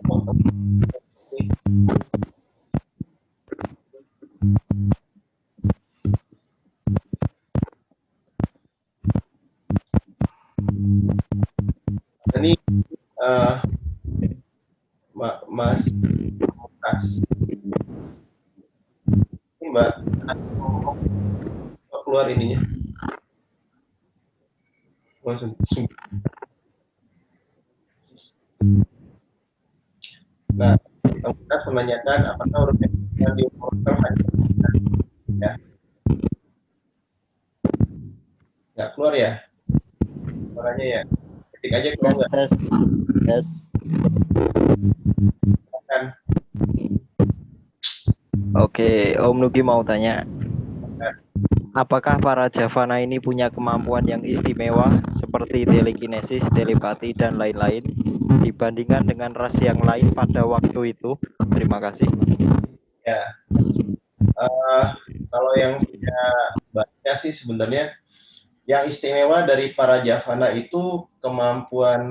S2: Ini Mas ini Mbak keluar ininya. Nah, kita menanyakan apakah huruf yang di ya nggak keluar ya suaranya ya, ketik aja kalau nggak
S7: Yes.
S2: kan.
S7: Oke, Om Nugi mau tanya, apakah para Javana ini punya kemampuan yang istimewa seperti telekinesis, telepati, dan lain-lain dibandingkan dengan ras yang lain pada waktu itu? Terima kasih.
S2: Ya, kalau yang saya baca sih sebenarnya yang istimewa dari para Javana itu kemampuan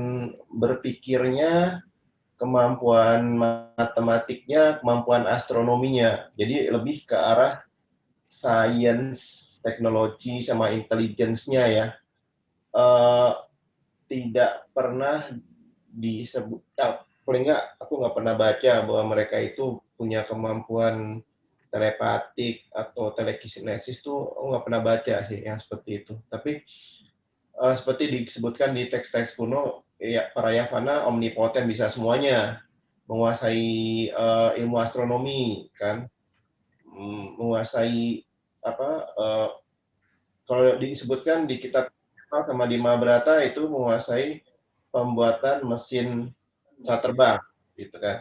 S2: berpikirnya, kemampuan matematiknya, kemampuan astronominya. Jadi lebih ke arah science, teknologi, sama intelligence-nya ya. Tidak pernah disebut, paling nggak aku nggak pernah baca bahwa mereka itu punya kemampuan telepatik atau telekinesis tuh aku nggak pernah baca sih yang seperti itu. Tapi seperti disebutkan di teks-teks kuno, ya para Yavana omnipoten, bisa semuanya, menguasai ilmu astronomi kan, menguasai apa kalau disebutkan di kitab sama di Mahabharata itu menguasai pembuatan mesin pesawat terbang gitu kan.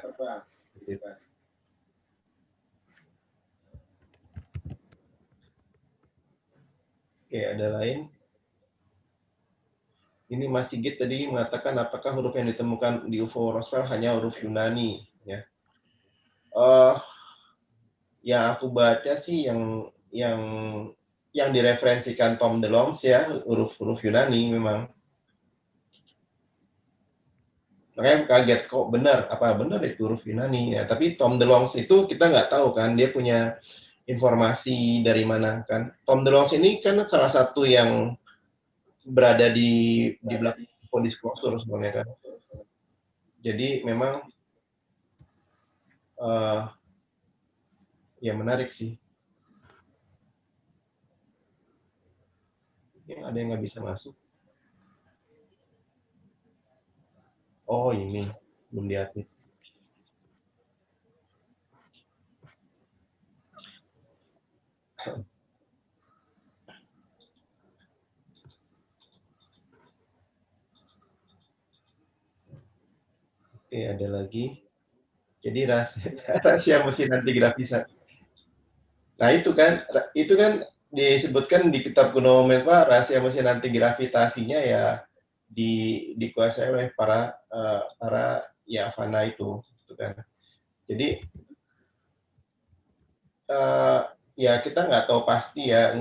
S2: Oke, ada lain. Ini Mas Sigit tadi mengatakan apakah huruf yang ditemukan di UFO Roswell hanya huruf Yunani, ya. yang aku baca sih yang direferensikan Tom DeLonge ya, huruf-huruf Yunani memang. Makanya kaget kok benar, apa benar itu huruf Yunani ya. Tapi Tom DeLonge itu kita nggak tahu kan, dia punya informasi dari mana kan. Tom DeLonge ini kan salah satu yang berada di belakang disclosure sebenarnya kan. Jadi memang ya menarik sih. Ya, ada yang nggak bisa masuk. Oh ini belum diaktif. Oke, ada lagi. Jadi rahasia mesin anti gravitasi. Nah itu kan disebutkan di kitab kuno Menpa, rahasia mesin anti gravitasinya ya dikuasai oleh para Yavanna itu, gitu kan. Jadi ya kita nggak tahu pasti ya,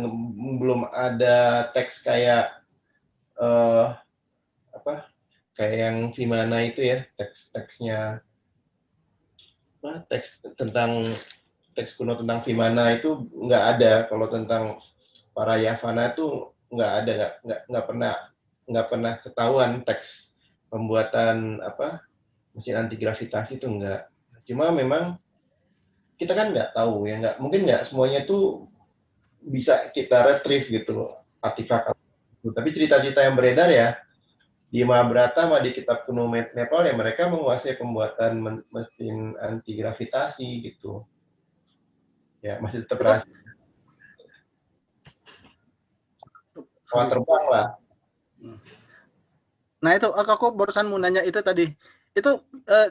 S2: belum ada teks kayak kayak yang Vimana itu ya, teks-teksnya teks kuno tentang Vimana itu nggak ada. Kalau tentang para Yavanna itu nggak ada, nggak pernah ketahuan teks pembuatan mesin anti gravitasi itu nggak. Cuma memang kita kan nggak tahu ya, mungkin nggak semuanya tuh bisa kita retrieve gitu artefak. Tapi cerita-cerita yang beredar ya di Mahabharata sama di kitab kuno Nepal ya, mereka menguasai pembuatan mesin anti gravitasi gitu. Ya masih tetap rahasia. Pesawat terbang lah.
S5: Nah itu aku barusan mau nanya itu tadi. Itu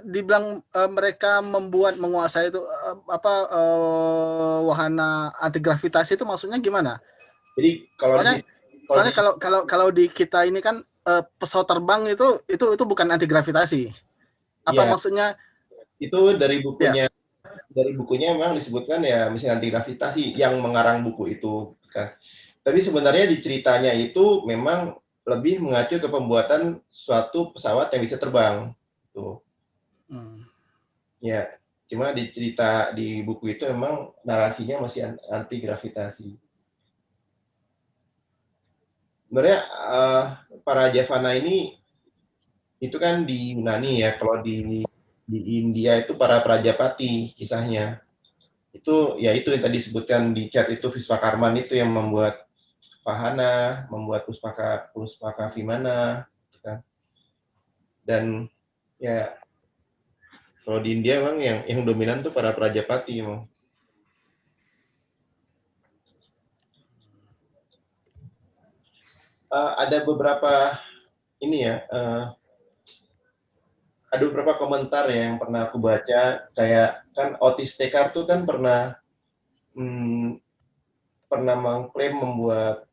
S5: dibilang mereka menguasai itu wahana anti gravitasi itu maksudnya gimana?
S2: Jadi
S5: soalnya kalau di kita ini kan pesawat terbang itu bukan anti gravitasi. Apa maksudnya?
S2: Itu dari bukunya. Ya. Dari bukunya memang disebutkan ya mesin anti gravitasi yang mengarang buku itu kan. Tapi sebenarnya di ceritanya itu memang lebih mengacu ke pembuatan suatu pesawat yang bisa terbang. Tuh. Ya, cuma di cerita di buku itu memang narasinya masih anti gravitasi. Sebenarnya para Yavanna ini itu kan di Yunani ya, kalau di India itu para Prajapati kisahnya. Itu ya itu yang tadi disebutkan di chat itu, Visvakarman itu yang membuat Pahana, membuat Puspaka Vimana, gitu kan. Dan ya kalau di India memang yang dominan tuh para Prajapati memang. Ada beberapa ini ya, ada beberapa komentar ya yang pernah aku baca, kayak kan Otis Tekar tuh kan pernah mengklaim membuat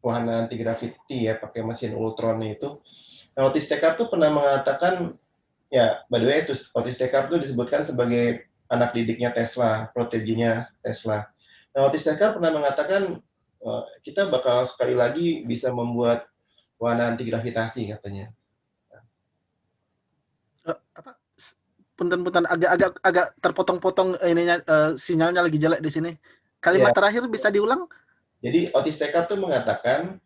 S2: wahana anti gravity ya pakai mesin Ultron itu. Nah, Otis Tekar tuh pernah mengatakan ya, by the way, Otis Tekar tuh disebutkan sebagai anak didiknya Tesla, proteginya Tesla. Nah, Otis Tekar pernah mengatakan kita bakal sekali lagi bisa membuat wahana anti gravitasi katanya.
S5: Punten agak terpotong-potong ininya, sinyalnya lagi jelek di sini. Kalimat terakhir bisa diulang?
S2: Jadi Otis Tekar tuh mengatakan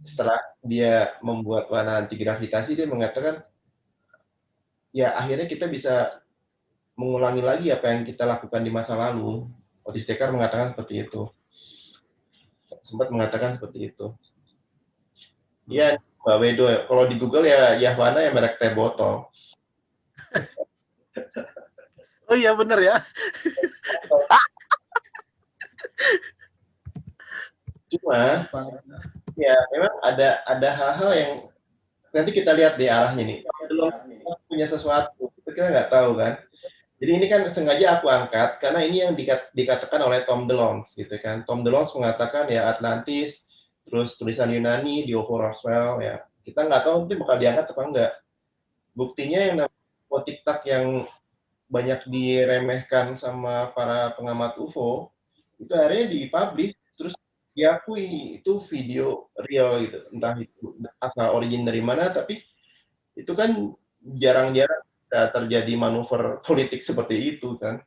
S2: setelah dia membuat wahana anti gravitasi, dia mengatakan ya akhirnya kita bisa mengulangi lagi apa yang kita lakukan di masa lalu. Otis Tekar mengatakan seperti itu. Sempat mengatakan seperti itu. Ya, Mbak Wedo, kalau di Google ya Yavanna ya merek teh botol.
S5: Oh iya benar ya.
S2: Cuma ya memang ada hal-hal yang nanti kita lihat di arahnya nih. Belum punya sesuatu, kita nggak tahu kan. Jadi ini kan sengaja aku angkat karena ini yang dikatakan oleh Tom DeLonge gitu kan. Tom DeLonge mengatakan ya Atlantis, terus tulisan Yunani di Ovo Roswell ya. Kita nggak tahu nanti bakal diangkat apa enggak. Buktinya yang namanya Potiktak yang banyak diremehkan sama para pengamat UFO, itu akhirnya dipublish, terus diakui itu video real gitu, entah itu asal origin dari mana, tapi itu kan jarang-jarang terjadi manuver politik seperti itu kan.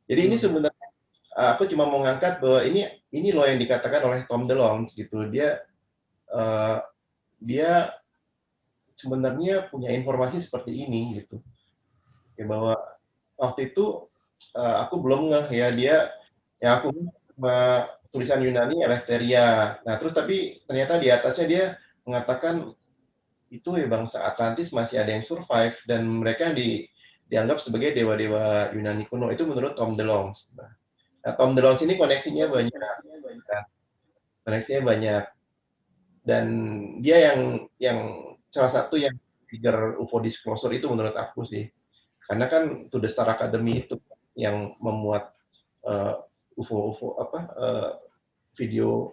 S2: Jadi ini sebenarnya aku cuma mau ngangkat bahwa ini loh yang dikatakan oleh Tom DeLonge gitu. Dia sebenarnya punya informasi seperti ini gitu. Ya bahwa waktu itu aku belum ngeh ya aku cuma tulisan Yunani Eleftheria. Nah, terus tapi ternyata di atasnya dia mengatakan itu ya bangsa Atlantis masih ada yang survive dan mereka dianggap sebagai dewa-dewa Yunani kuno. Itu menurut Tom DeLonge. Nah, Tom DeLonge ini koneksinya banyak. Dan dia yang salah satu yang trigger UFO disclosure itu menurut aku sih. Karena kan To The Star Academy itu yang memuat UFO video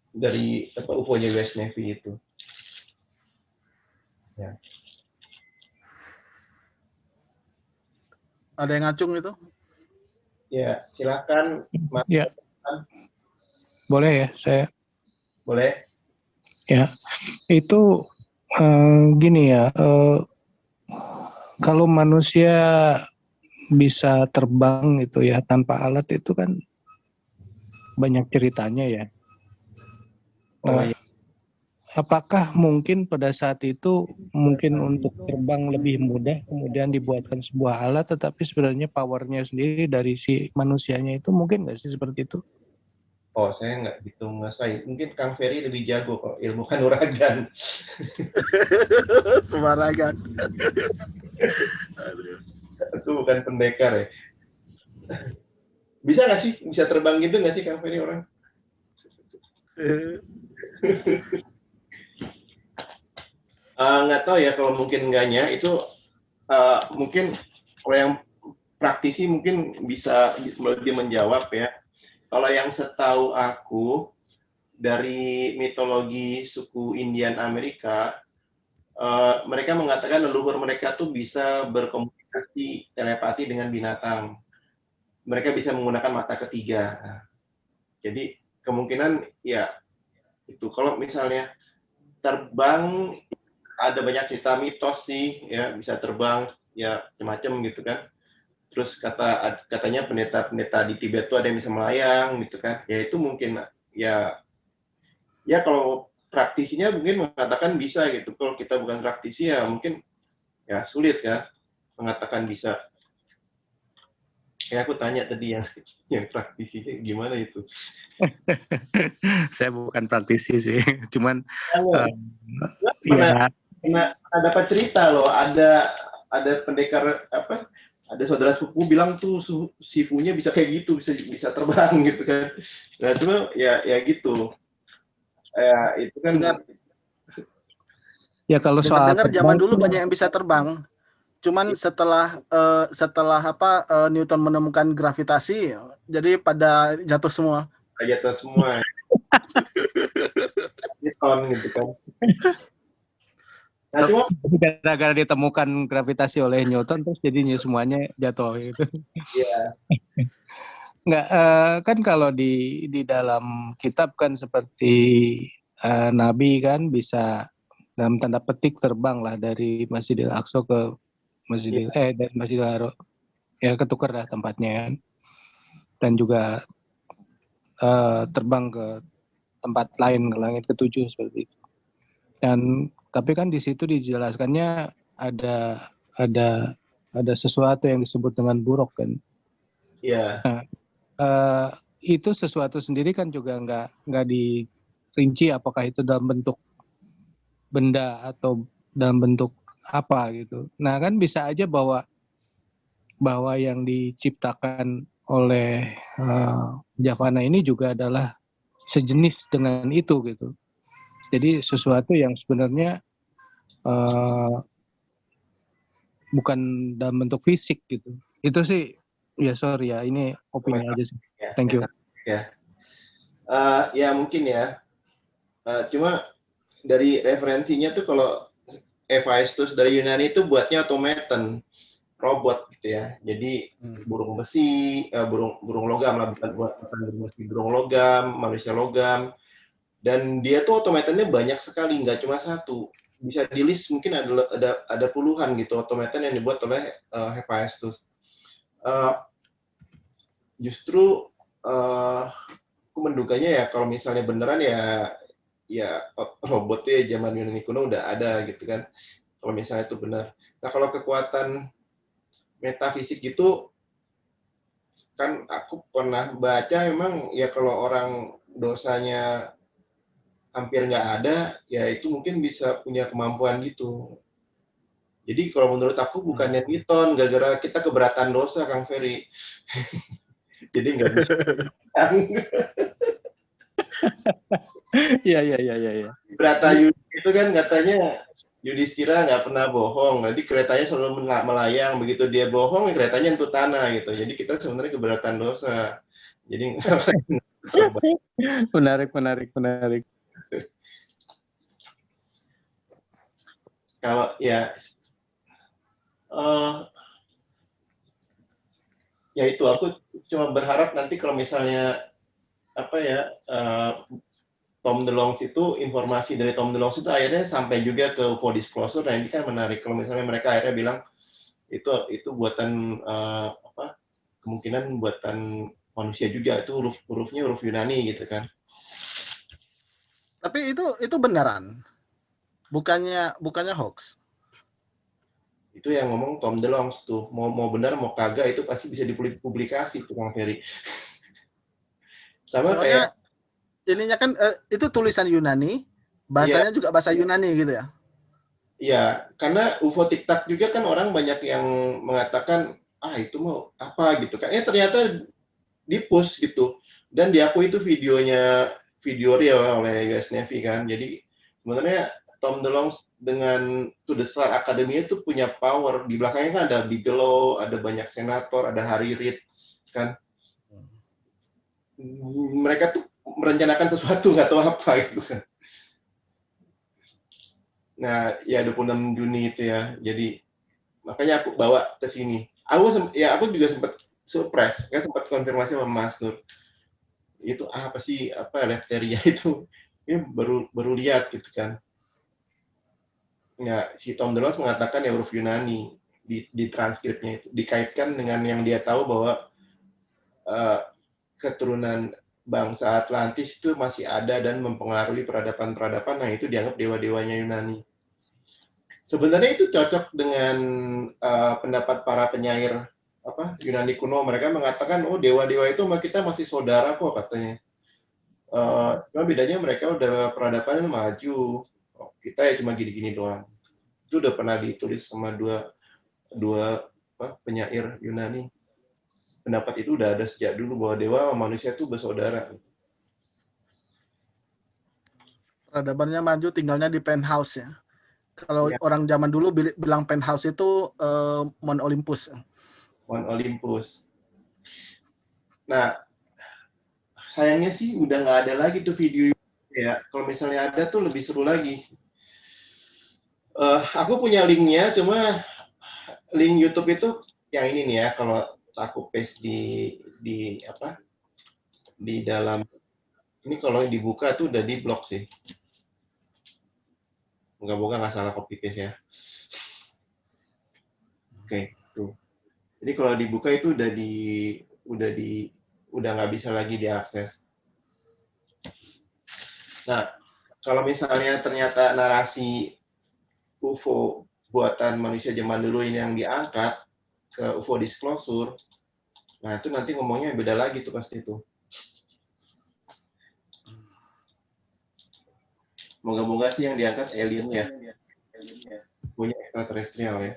S2: dari UFO-nya US Navy itu. Ya.
S5: Ada yang ngacung itu?
S2: Ya, silakan. Mas.
S4: Ya. Boleh ya, saya.
S2: Boleh.
S4: Ya, itu gini ya. Kalau manusia bisa terbang itu ya tanpa alat itu kan banyak ceritanya ya. Nah, apakah mungkin pada saat itu mungkin untuk terbang lebih mudah kemudian dibuatkan sebuah alat, tetapi sebenarnya powernya sendiri dari si manusianya itu mungkin nggak sih seperti itu?
S2: Oh, saya nggak gitu ngesai. Mungkin Kang Ferry lebih jago kok ilmu kanuragan.
S5: Sembarangan.
S2: Itu bukan pendekar ya. Bisa nggak sih? Bisa terbang gitu nggak sih Kang Ferry orang? Nggak tahu ya kalau mungkin enggaknya itu mungkin kalau yang praktisi mungkin bisa dia menjawab ya. Kalau yang setahu aku dari mitologi suku Indian Amerika, mereka mengatakan leluhur mereka tuh bisa berkomunikasi telepati dengan binatang. Mereka bisa menggunakan mata ketiga. Jadi kemungkinan ya itu kalau misalnya terbang ada banyak cerita mitos sih ya bisa terbang ya macam-macam gitu kan. Terus katanya pendeta-pendeta di Tibet tuh ada yang bisa melayang gitu kan. Ya itu mungkin ya kalau praktisinya mungkin mengatakan bisa gitu. Kalau kita bukan praktisi ya mungkin ya sulit ya mengatakan bisa. Ya aku tanya tadi yang praktisinya gimana itu.
S4: Saya bukan praktisi sih, cuman
S2: pernah dapat cerita loh, ada pendekar ada saudara sepupu bilang tuh sifunya bisa kayak gitu, bisa terbang gitu kan. Nah cuma ya gitu. Itu kan
S4: ya kalau soal
S5: dengar zaman dulu banyak yang bisa terbang. Cuman setelah Newton menemukan gravitasi, jadi pada jatuh semua.
S2: Jatuh semua. Newton gitu kan. Nah, cuma
S4: gara-gara ditemukan gravitasi oleh Newton terus jadinya semuanya jatuh gitu.
S2: Iya.
S4: Enggak, kan kalau di dalam kitab kan seperti Nabi kan bisa dalam tanda petik terbang lah dari Masjidil Aqsa ke dari Masjidil Haram. Ya ketukar lah tempatnya kan. Dan juga terbang ke tempat lain, ke langit ketujuh seperti itu. Dan tapi kan di situ dijelaskannya ada sesuatu yang disebut dengan buruk kan.
S2: Iya.
S4: Nah, itu sesuatu sendiri kan juga nggak dirinci apakah itu dalam bentuk benda atau dalam bentuk apa gitu. Nah kan bisa aja bahwa yang diciptakan oleh Javana ini juga adalah sejenis dengan itu gitu. Jadi sesuatu yang sebenarnya bukan dalam bentuk fisik gitu. Itu sih ya sorry ya ini opini aja sih. Thank you.
S2: Ya mungkin ya. Cuma dari referensinya tuh kalau Hephaestus dari Yunani itu buatnya automaton. robot gitu ya. Jadi burung besi, burung logam lah, bukan burung besi, burung logam, manusia logam. Dan dia tuh automatonnya banyak sekali, nggak cuma satu. Bisa di list mungkin ada puluhan gitu automaton yang dibuat oleh Hephaestus. Justru aku menduganya ya kalau misalnya beneran ya robotnya zaman Yunani kuno udah ada gitu kan. Kalau misalnya itu benar. Nah kalau kekuatan metafisik gitu kan aku pernah baca memang ya kalau orang dosanya hampir nggak ada, ya itu mungkin bisa punya kemampuan gitu. Jadi kalau menurut aku bukannya Newton, gara-gara kita keberatan dosa, Kang Ferry. Jadi nggak bisa.
S4: Iya.
S2: Berata itu kan katanya Yudhistira nggak pernah bohong, nanti keretanya selalu melayang, begitu dia bohong, keretanya untuk tanah gitu. Jadi kita sebenarnya keberatan dosa. Jadi
S4: Menarik.
S2: kalau ya ya itu aku cuma berharap nanti kalau misalnya apa ya Tom DeLonge itu informasi dari Tom DeLonge itu akhirnya sampai juga ke UFO Disclosure. Nah ini kan menarik kalau misalnya mereka akhirnya bilang itu buatan kemungkinan buatan manusia juga, itu hurufnya huruf Yunani gitu kan.
S5: Tapi itu beneran, bukannya hoax.
S2: Itu yang ngomong Tom DeLonge tuh, mau benar mau kagak itu pasti bisa dipublikasi tuh Kang Ferry. Sama
S5: Soalnya
S2: kayak
S5: ininya kan itu tulisan Yunani, bahasanya juga bahasa Yunani gitu ya.
S2: iya, karena UFO TikTok juga kan orang banyak yang mengatakan itu mau apa gitu kan. Ternyata di-push gitu dan diakui itu video real oleh US Navy kan. Jadi sebenarnya Tom DeLonge dengan To the Star Academy itu punya power. Di belakangnya kan ada Bigelow, ada banyak senator, ada Harry Reid kan. Mereka tuh merencanakan sesuatu nggak tahu apa gitu kan. Nah, ya 26 Juni itu ya. Jadi makanya aku bawa ke sini. Aku juga sempat surprise, kan sempat konfirmasi sama Mas Nur. Itu apa sih Eleftheria itu? Ini baru lihat gitu kan. Ya, si Tom DeLonge mengatakan ya huruf Yunani di transkripnya itu dikaitkan dengan yang dia tahu bahwa keturunan bangsa Atlantis itu masih ada dan mempengaruhi peradaban-peradaban. Nah, itu dianggap dewa-dewanya Yunani. Sebenarnya itu cocok dengan pendapat para penyair Yunani kuno. Mereka mengatakan, dewa-dewa itu sama kita masih saudara kok katanya. Cuma bedanya mereka udah peradabannya maju. Kita ya cuma gini-gini doang. Itu udah pernah ditulis sama dua penyair Yunani. Pendapat itu udah ada sejak dulu bahwa dewa sama manusia itu bersaudara.
S5: Peradabannya maju, tinggalnya di penthouse ya. Kalau orang zaman dulu bilang penthouse itu Mount Olympus.
S2: Mount Olympus. Nah, sayangnya sih udah nggak ada lagi tuh video ya. Kalau misalnya ada tuh lebih seru lagi. Aku punya linknya, cuma link YouTube itu yang ini nih ya. Kalau aku paste di dalam ini, kalau dibuka tuh udah di blok sih. Moga-moga nggak salah copy paste ya. Oke, tuh. Jadi kalau dibuka itu udah nggak bisa lagi diakses. Nah, kalau misalnya ternyata narasi UFO buatan manusia zaman dulu ini yang diangkat ke UFO Disclosure, nah itu nanti ngomongnya beda lagi tuh pasti itu. Moga-moga sih yang diangkat alien ya, punya extraterrestrial ya.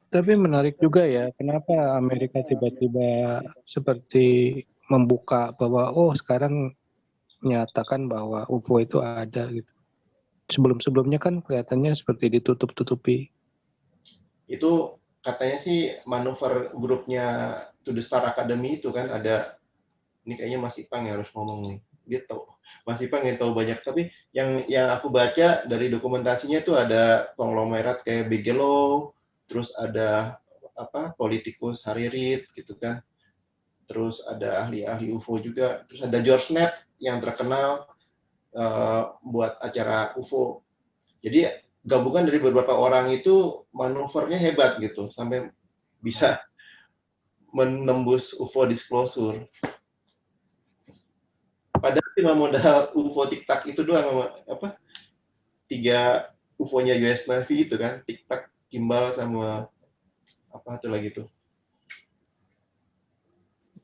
S4: Tapi menarik juga ya, kenapa Amerika tiba-tiba seperti membuka bahwa sekarang menyatakan bahwa UFO itu ada gitu. Sebelum-sebelumnya kan kelihatannya seperti ditutup-tutupi.
S2: Itu katanya sih manuver grupnya To the Star Academy itu kan ada, ini kayaknya Mas Ipang yang harus ngomong nih. dia tahu, masih pengen tahu banyak. Tapi yang aku baca dari dokumentasinya tuh ada konglomerat kayak Bigelow, terus ada apa politikus Harry Reid gitu kan, terus ada ahli-ahli UFO juga, terus ada George Knapp yang terkenal buat acara UFO. Jadi gabungan dari beberapa orang itu manuvernya hebat gitu, sampai bisa menembus UFO disclosure. Padahal cuma modal UFO TikTok itu doang, sama apa 3 UFO-nya US Navy itu kan, TikTok, Gimbal sama apa itu lagi tuh.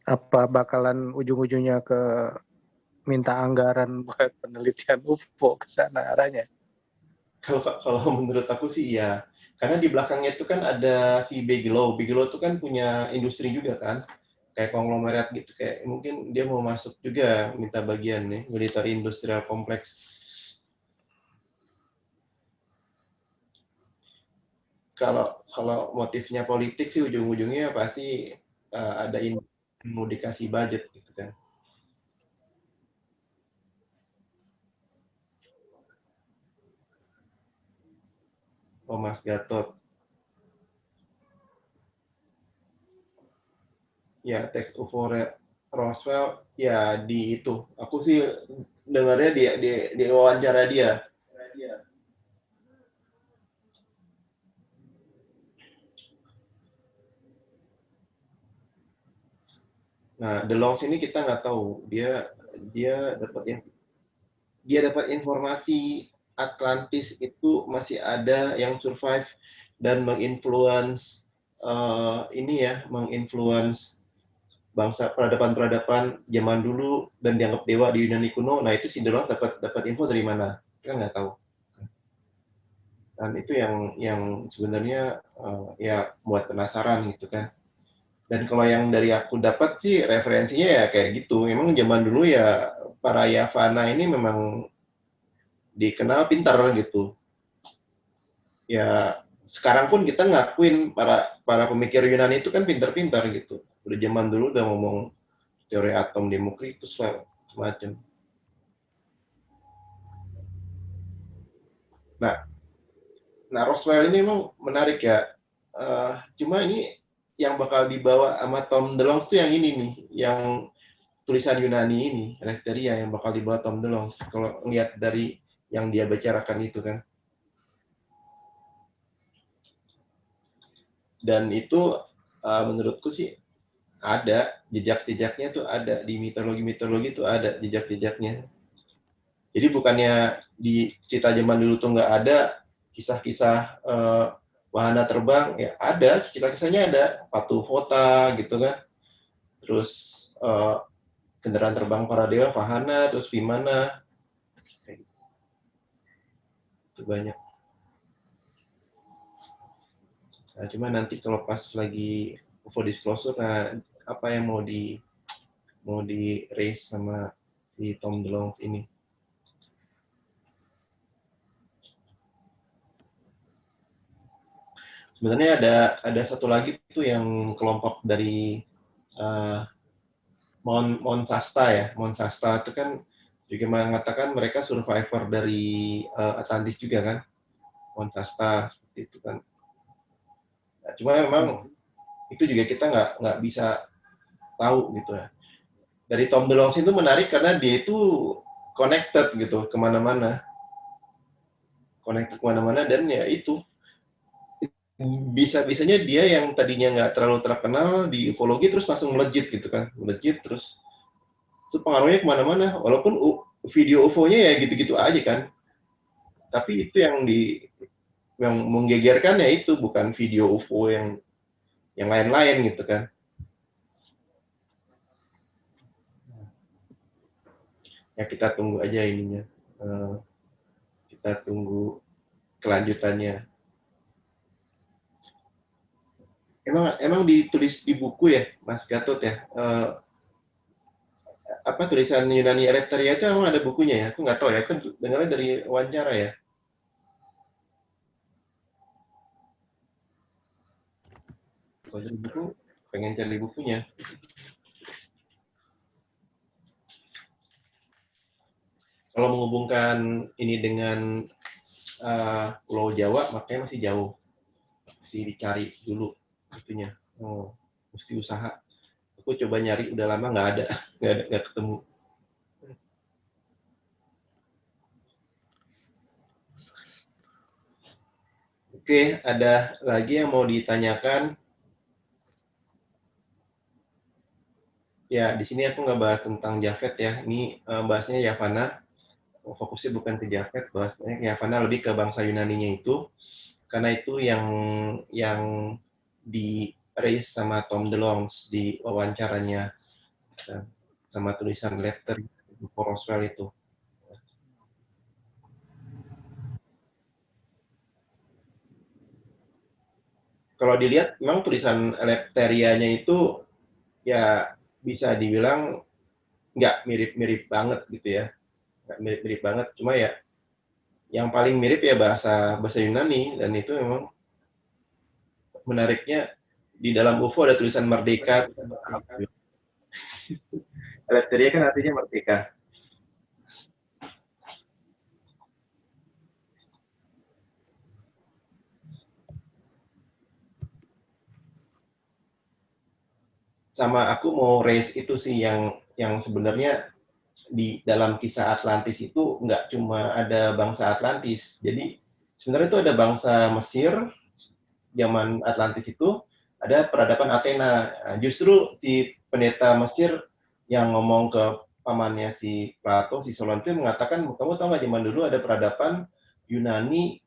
S4: Apa bakalan ujung-ujungnya ke minta anggaran buat penelitian UFO ke sana arahnya?
S2: Kalau menurut aku sih iya, karena di belakangnya itu kan ada si Bigelow. Bigelow itu kan punya industri juga kan, kayak konglomerat gitu, kayak mungkin dia mau masuk juga minta bagian nih, military industrial complex. Kalau motifnya politik sih ujung-ujungnya pasti ada mau dikasih budget gitu kan. Oh, Mas Gatot. Ya, teks UFO Roswell ya di itu. Aku sih dengarnya di wawancara dia. Nah, DeLonge ini kita nggak tahu dia dapat informasi Atlantis itu masih ada yang survive dan menginfluence menginfluence bangsa peradaban-peradaban zaman dulu dan dianggap dewa di Yunani kuno. Nah, itu si DeLonge dapat info dari mana? Kita nggak tahu. Dan itu yang sebenarnya ya buat penasaran gitu kan. Dan kalau yang dari aku dapat sih referensinya ya kayak gitu. Memang zaman dulu ya para Yavana ini memang dikenal pintar gitu. Ya sekarang pun kita ngakuin para pemikir Yunani itu kan pintar-pintar gitu. Udah zaman dulu udah ngomong teori atom, Demokritus semacam. Nah, Roswell ini memang menarik ya. Cuma ini yang bakal dibawa sama Tom DeLonge tuh yang ini nih, yang tulisan Yunani ini, Eleftheria yang bakal dibawa Tom DeLonge. Kalau lihat dari yang dia bicarakan itu kan. Dan itu menurutku sih ada jejak-jejaknya tuh ada di mitologi-mitologi tuh ada jejak-jejaknya. Jadi bukannya di cerita zaman dulu tuh nggak ada kisah-kisah wahana terbang, ya ada kisah-kisahnya ada Patu Vota gitu kan, terus kendaraan terbang para dewa Vahana, terus Vimana, itu banyak. Nah, cuma nanti kalau pas lagi UFO disclosure, nah apa yang mau di raise sama si Tom DeLonge ini. Sebenarnya ada satu lagi tuh yang kelompok dari Mount Shasta ya. Mount Shasta itu kan juga mengatakan mereka survivor dari Atlantis juga kan. Mount Shasta seperti itu kan. Nah, cuma memang itu juga kita nggak bisa tahu gitu ya. Dari Tom DeLonge itu menarik karena dia itu connected gitu kemana-mana. Connected kemana-mana dan ya itu bisa-bisanya dia yang tadinya nggak terlalu terkenal di ufologi terus langsung melejit gitu kan. Melejit terus itu pengaruhnya kemana-mana. Walaupun video UFO-nya ya gitu-gitu aja kan. Tapi itu yang menggegerkan ya itu bukan video UFO yang lain-lain gitu kan. Ya kita tunggu aja ininya. Kita tunggu kelanjutannya. Emang ditulis di buku ya, Mas Gatot ya. Apa tulisan Yunani Eleftheria itu emang ada bukunya ya? Aku nggak tahu ya. Aku dengarnya dari wawancara ya. Kalau dari buku, pengen cari bukunya. Kalau menghubungkan ini dengan Pulau Jawa, makanya masih jauh. Mesti dicari dulu itunya. Oh, mesti usaha. Aku coba nyari, udah lama nggak ada, nggak ketemu. Oke, ada lagi yang mau ditanyakan? Ya, di sini aku nggak bahas tentang Javed ya. Ini bahasnya Yavana. Fokusnya bukan ke Javed, bahasnya Yavana lebih ke bangsa Yunaninya itu. Karena itu yang di raise sama Tom DeLonge di wawancaranya sama tulisan letter for Roswell itu. Kalau dilihat memang tulisan Eleftherianya itu ya bisa dibilang nggak mirip-mirip banget gitu ya, nggak mirip-mirip banget, cuma ya yang paling mirip ya bahasa Yunani, dan itu memang menariknya di dalam UFO ada tulisan merdeka. Eleftheria kan artinya merdeka. Sama aku mau raise itu sih yang sebenarnya di dalam kisah Atlantis itu nggak cuma ada bangsa Atlantis. Jadi sebenarnya itu ada bangsa Mesir zaman Atlantis itu, ada peradaban Athena. Nah, justru si pendeta Mesir yang ngomong ke pamannya si Plato, si Solon itu mengatakan, kamu tahu nggak zaman dulu ada peradaban Yunani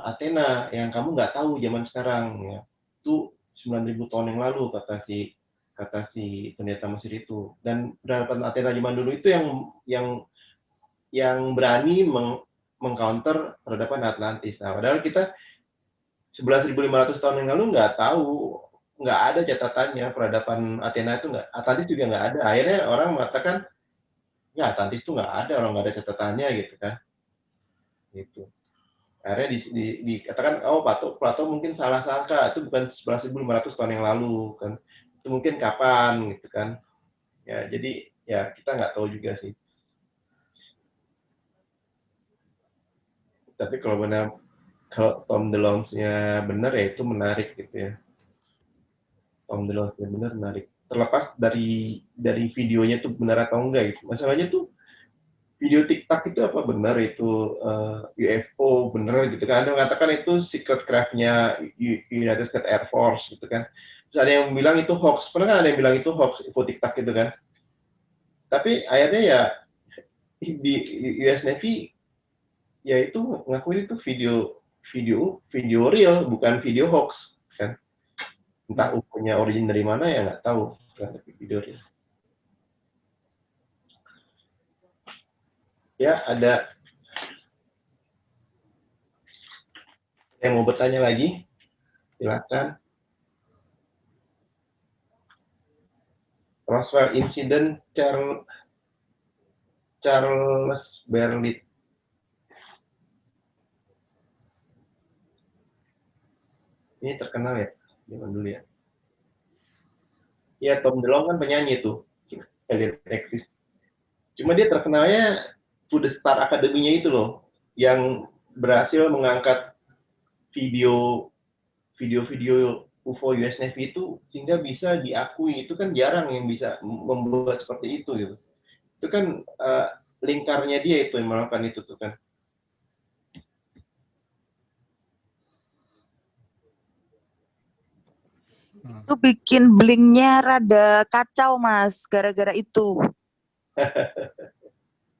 S2: Athena yang kamu nggak tahu zaman sekarang ya. Itu 9.000 tahun yang lalu kata si pendeta Mesir itu. Dan peradaban Athena zaman dulu itu yang berani mengcounter peradaban Atlantis. Nah, padahal kita 11.500 tahun yang lalu nggak tahu, nggak ada catatannya peradaban Athena itu nggak, Atlantis juga nggak ada. Akhirnya orang mengatakan, ya Atlantis itu nggak ada, orang nggak ada catatannya gitu kan. Gitu. Akhirnya dikatakan, oh Plato mungkin salah sangka, itu bukan 11.500 tahun yang lalu kan. Itu mungkin kapan gitu kan. Ya jadi ya kita nggak tahu juga sih. Tapi kalau Tom DeLonge-nya benar ya itu menarik gitu ya. Tom DeLonge-nya benar menarik. Terlepas dari videonya tuh benar atau enggak gitu. Masalahnya tuh video TikTok itu apa benar itu UFO benar gitu kan. Ada yang mengatakan itu secret craft-nya United States Air Force gitu kan. Terus ada yang bilang itu hoax. Pernah kan ada yang bilang itu hoax UFO TikTok gitu kan. Tapi akhirnya ya di US Navy ya itu ngakuin itu video real, bukan video hoax kan. Entah UFO-nya origin dari mana ya nggak tahu, tapi video real. Ya, ada yang mau bertanya lagi? Silakan. Roswell Incident, Charles Berlit. Ini terkenal ya, zaman dulu ya. Ya, Tom DeLonge kan penyanyi tuh, Alien Exist. Cuma dia terkenalnya To The Star Academy-nya itu loh, yang berhasil mengangkat video UFO US Navy itu sehingga bisa diakui. Itu kan jarang yang bisa membuat seperti itu gitu. Itu kan lingkarnya dia itu yang melakukan itu tuh kan.
S8: Itu bikin blinknya rada kacau Mas, gara-gara itu.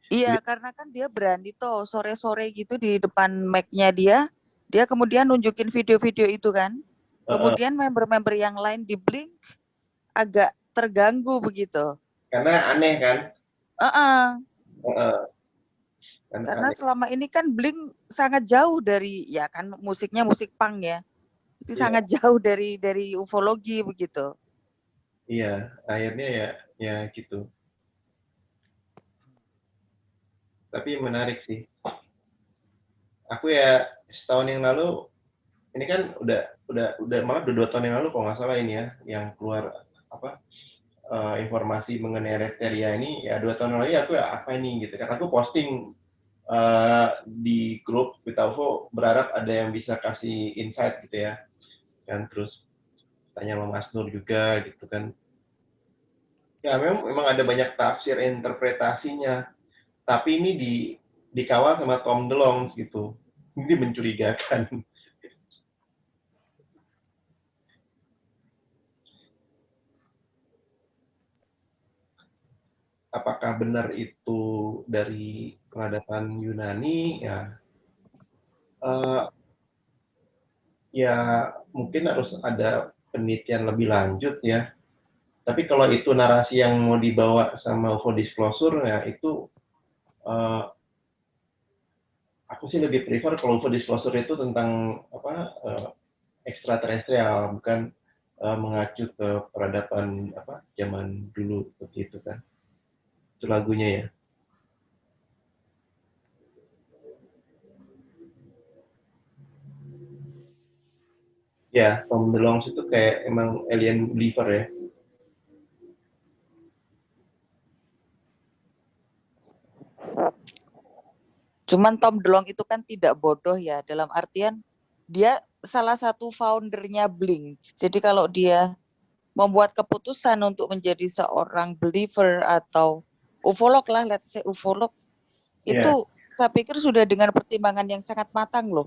S8: Iya, karena kan dia berani tuh sore-sore gitu di depan mic-nya dia kemudian nunjukin video-video itu kan. Kemudian member-member yang lain di blink agak terganggu begitu.
S2: Karena aneh kan?
S8: Karena selama ini kan blink sangat jauh dari, ya kan musiknya musik punk ya. Jadi sangat jauh dari ufologi begitu.
S2: Iya, akhirnya ya gitu. Tapi menarik sih. Aku ya setahun yang lalu, ini kan udah malah 2 tahun yang lalu kalau nggak salah ini ya, yang keluar apa informasi mengenai Eleftheria ini, ya 2 tahun lalu aku apa ini gitu kan. Aku posting di grup Witauvo, berharap ada yang bisa kasih insight gitu ya. Dan terus tanya sama Mas Nur juga gitu kan. Ya memang ada banyak tafsir interpretasinya. Tapi ini dikawal sama Tom DeLonge gitu. Ini mencurigakan. Apakah benar itu dari peradaban Yunani? Ya mungkin harus ada penelitian lebih lanjut ya. Tapi kalau itu narasi yang mau dibawa sama UFO disclosure, ya itu aku sih lebih prefer kalau UFO disclosure itu tentang ekstraterestrial, bukan mengacu ke peradaban zaman dulu seperti itu kan. Itu lagunya ya. Ya, Tom DeLonge itu kayak emang alien believer ya.
S8: Cuman Tom DeLonge itu kan tidak bodoh ya, dalam artian dia salah satu foundernya Blink. Jadi kalau dia membuat keputusan untuk menjadi seorang believer atau ufolog lah, let's say ufolog, itu saya pikir sudah dengan pertimbangan yang sangat matang loh.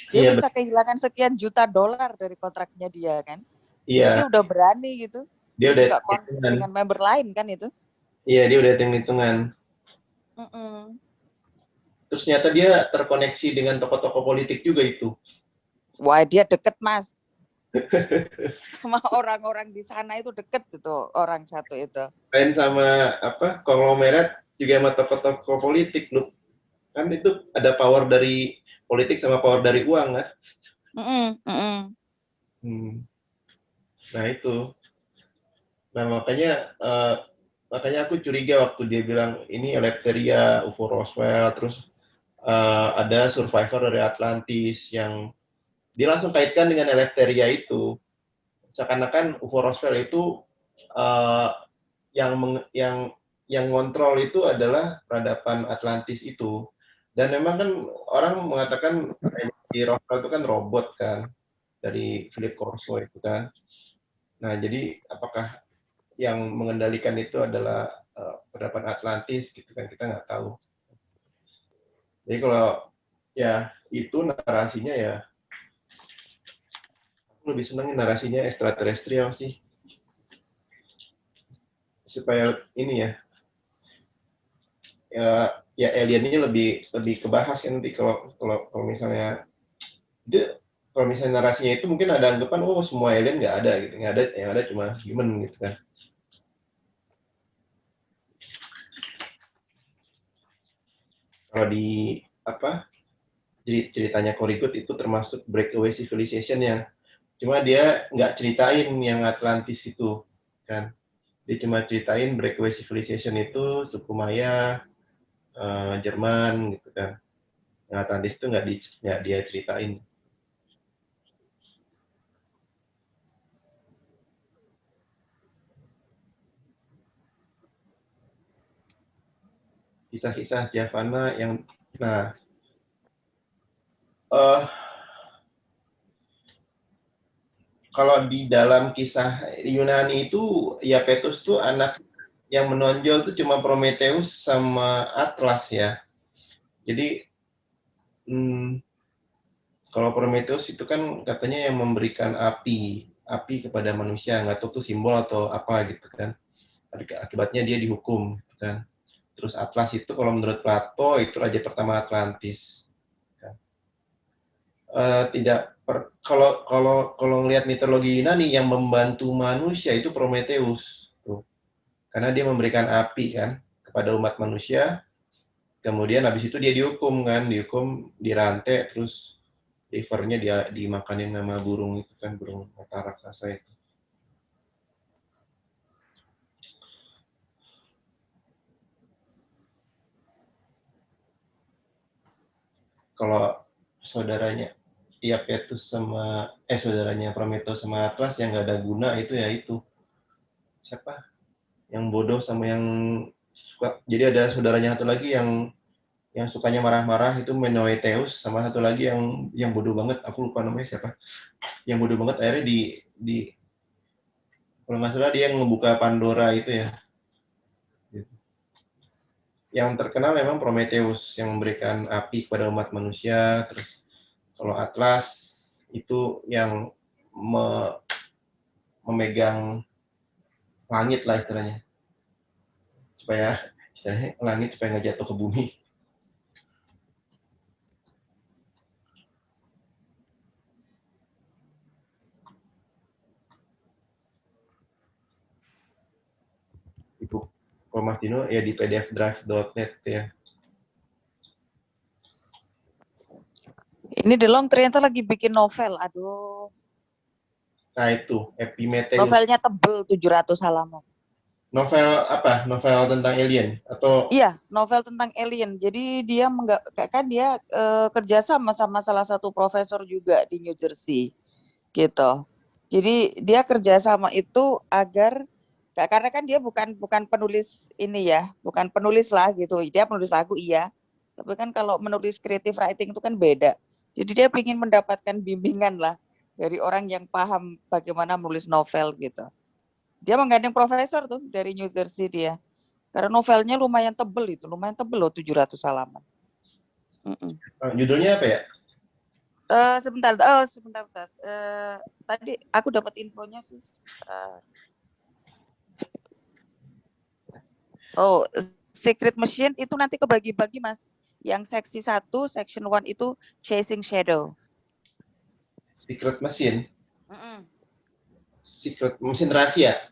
S8: Dia bisa kehilangan sekian juta dolar dari kontraknya dia kan. Jadi dia udah berani gitu. Dia juga konflik dengan member lain kan itu.
S2: Iya, dia udah hitung-hitungan. Terus ternyata dia terkoneksi dengan tokoh-tokoh politik juga itu.
S8: Wah, dia deket Mas. Sama orang-orang di sana itu deket itu, orang satu itu.
S2: Lain sama konglomerat juga sama tokoh-tokoh politik loh. Kan itu ada power dari politik sama power dari uang kan. Nah itu. Nah makanya aku curiga waktu dia bilang ini Eleftheria, UFO Roswell, terus ada survivor dari Atlantis yang dia langsung kaitkan dengan Eleftheria itu. Seakan-akan UFO Roswell itu yang ngontrol itu adalah peradaban Atlantis itu. Dan memang kan orang mengatakan di Roswell itu kan robot kan, dari Philip Corso itu kan. Nah jadi apakah yang mengendalikan itu adalah peradaban Atlantis gitu kan, kita nggak tahu. Jadi kalau ya itu narasinya ya, aku lebih senang narasinya ekstraterestrial sih, supaya ini ya aliennya lebih kebahas ya nanti kalau misalnya itu, kalau misalnya narasinya itu mungkin ada anggapan semua alien nggak ada gitu, nggak ada, yang ada cuma human gitu kan. Kalau di jadi ceritanya Korikut itu termasuk breakaway civilization ya, cuma dia nggak ceritain yang Atlantis itu kan, dia cuma ceritain breakaway civilization itu suku Maya, Jerman gitu kan. Yang Atlantis itu nggak dia ceritain. Kisah-kisah Javana yang kalau di dalam kisah Yunani itu Iapetus tuh anak yang menonjol tuh cuma Prometheus sama Atlas ya. Jadi kalau Prometheus itu kan katanya yang memberikan api kepada manusia, nggak tahu tuh simbol atau apa gitu kan. Akibatnya dia dihukum gitu kan. Terus Atlas itu kalau menurut Plato itu raja pertama Atlantis. Kalau ngelihat mitologi Yunani yang membantu manusia itu Prometheus tuh. Karena dia memberikan api kan kepada umat manusia. Kemudian habis itu dia dihukum, dirantai, terus livernya dia dimakanin sama burung itu kan, burung mata raksasa itu. Kalau saudaranya Iapetus sama saudaranya Prometheus sama Atlas yang nggak ada guna itu ya itu siapa? yang bodoh sama yang suka. Jadi ada saudaranya satu lagi yang sukanya marah-marah itu Menoeteus, sama satu lagi yang bodoh banget, aku lupa namanya siapa. Yang bodoh banget akhirnya di kalau nggak salah dia yang ngebuka Pandora itu ya. Yang terkenal memang Prometheus yang memberikan api kepada umat manusia. Terus kalau Atlas itu yang memegang langit lah istilahnya, supaya langit supaya nggak jatuh ke bumi. Itu kalau Mas Dino ya di pdfdrive.net ya.
S8: Ini DeLong ternyata lagi bikin novel. Aduh.
S2: Nah itu Epimetheus.
S8: Novelnya tebel 700 halaman.
S2: Novel apa? Novel tentang alien atau?
S8: Iya, novel tentang alien. Jadi dia kan dia kerja sama salah satu profesor juga di New Jersey, gitu. Jadi dia kerja sama itu agar karena kan dia bukan penulis ini ya, bukan penulis lah gitu. Dia penulis lagu iya, tapi kan kalau menulis creative writing itu kan beda. Jadi dia ingin mendapatkan bimbingan lah dari orang yang paham bagaimana menulis novel gitu. Dia menggandeng profesor tuh dari New Jersey dia. Karena novelnya lumayan tebel loh 700 halaman.
S2: Judulnya apa ya?
S8: Sebentar. Tadi aku dapat infonya sih. Secret Machine itu nanti kebagi-bagi Mas. Yang seksi 1, section 1 itu Chasing Shadow.
S2: Secret Machine? Secret mesin rahasia?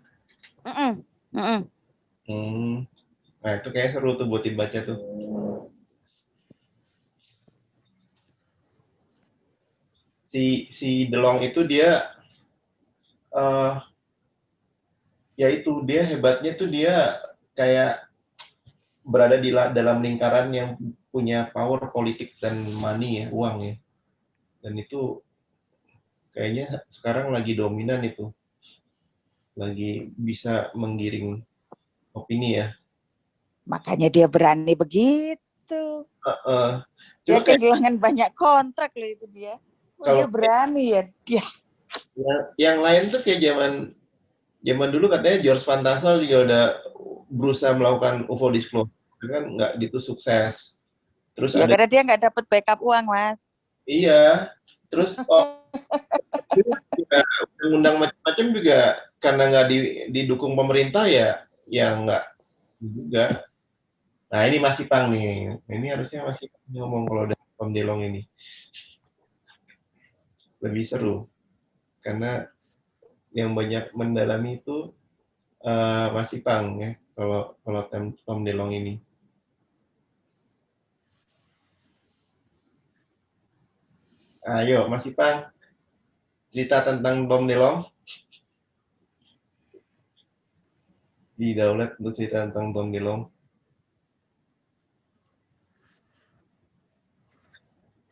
S2: Nah itu kayaknya seru tuh buat dibaca tuh. Si DeLong itu dia ya itu dia hebatnya tuh dia kayak berada di dalam lingkaran yang punya power politik dan money ya, uang ya. Dan itu kayaknya sekarang lagi dominan itu. Lagi bisa menggiring opini ya.
S8: Makanya dia berani begitu. Dia kehilangan banyak kontrak loh itu dia. Dia berani ya.
S2: Yang lain tuh kayak zaman dulu katanya George Van Tassel juga udah berusaha melakukan UFO disclosure, kan nggak gitu sukses. Terus
S8: ya karena dia nggak dapat backup uang Mas.
S2: Iya. Terus undang macam-macam juga karena nggak didukung pemerintah ya nggak juga. Nah ini masih Pang nih. Ini harusnya masih ngomong kalau udah Tom DeLong ini lebih seru karena yang banyak mendalami itu masih Pang ya kalau Tom DeLong ini. Ayo masih Pang cerita tentang Tom DeLong. Di Daulat untuk cerita tentang Tom DeLong.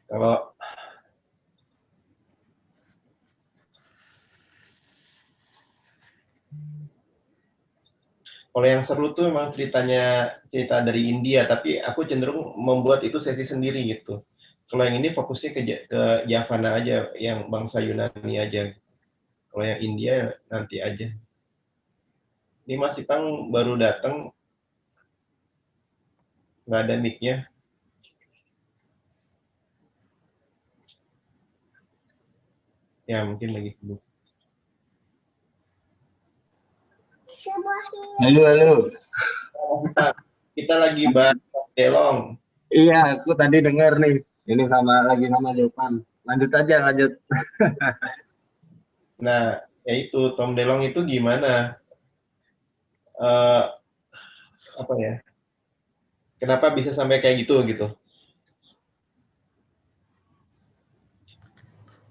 S2: Kalau yang seru tuh memang cerita dari India, tapi aku cenderung membuat itu sesi sendiri gitu. Kalau yang ini fokusnya ke Javana aja, yang bangsa Yunani aja. Kalau yang India nanti aja. Ini Mas Ipang baru datang, nggak ada mic-nya. Ya mungkin lagi sibuk.
S9: Halo.
S2: Kita lagi bahas DeLong.
S9: Iya, aku tadi dengar nih. Ini lagi sama Jovan. Lanjut.
S2: Nah, ya itu Tom DeLong itu gimana? Apa ya? Kenapa bisa sampai kayak gitu?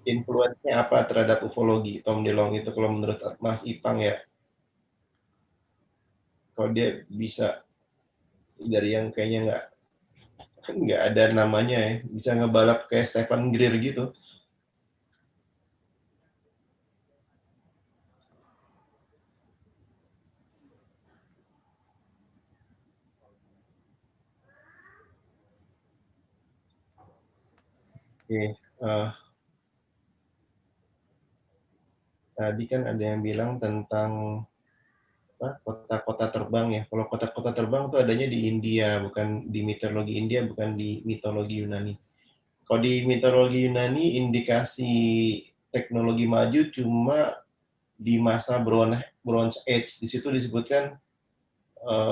S2: Influence-nya apa terhadap ufologi Tom DeLong itu kalau menurut Mas Ipang ya? Kalau dia bisa dari yang kayaknya nggak ada namanya ya, bisa ngebalap kayak Stephen Greer gitu. Oke, tadi kan ada yang bilang tentang kota-kota terbang ya. Kalau kota-kota terbang itu adanya di India, bukan di mitologi India, bukan di mitologi Yunani. Kalau di mitologi Yunani, indikasi teknologi maju cuma di masa Bronze Age. Di situ disebutkan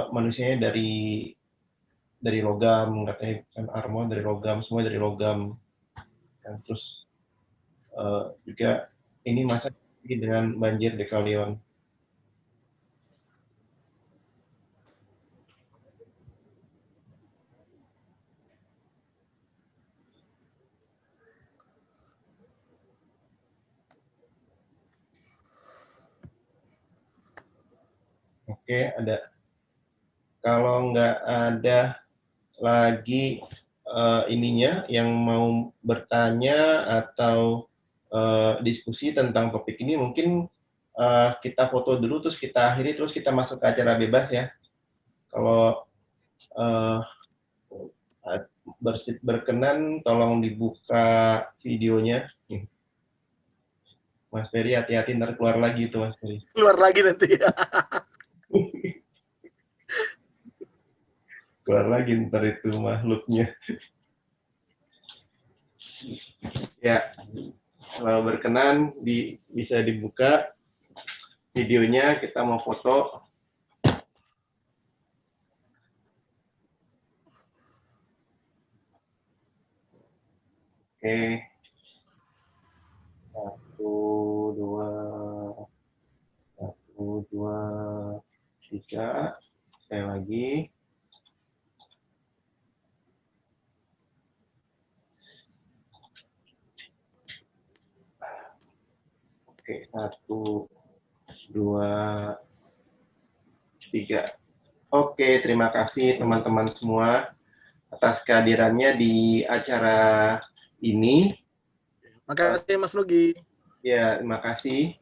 S2: manusianya dari logam, katanya kan armor dari logam, semua dari logam. Dan terus juga ini masa dengan banjir Deucalion. Oke, ada. Kalau nggak ada lagi ininya yang mau bertanya atau diskusi tentang topik ini, mungkin kita foto dulu, terus kita akhiri, terus kita masuk ke acara bebas ya. Kalau berkenan, tolong dibuka videonya. Mas Ferry, hati-hati ntar keluar lagi itu, Mas Ferry.
S5: Keluar lagi nanti.
S2: Keluar lagi ntar itu makhluknya. Ya, kalau berkenan bisa dibuka videonya, kita mau foto. Oke. 1, 2, 3. Sekali lagi. Oke, 1, 2, 3. Oke, terima kasih teman-teman semua atas kehadirannya di acara ini.
S5: Makasih Mas Nugi.
S2: Ya, terima kasih.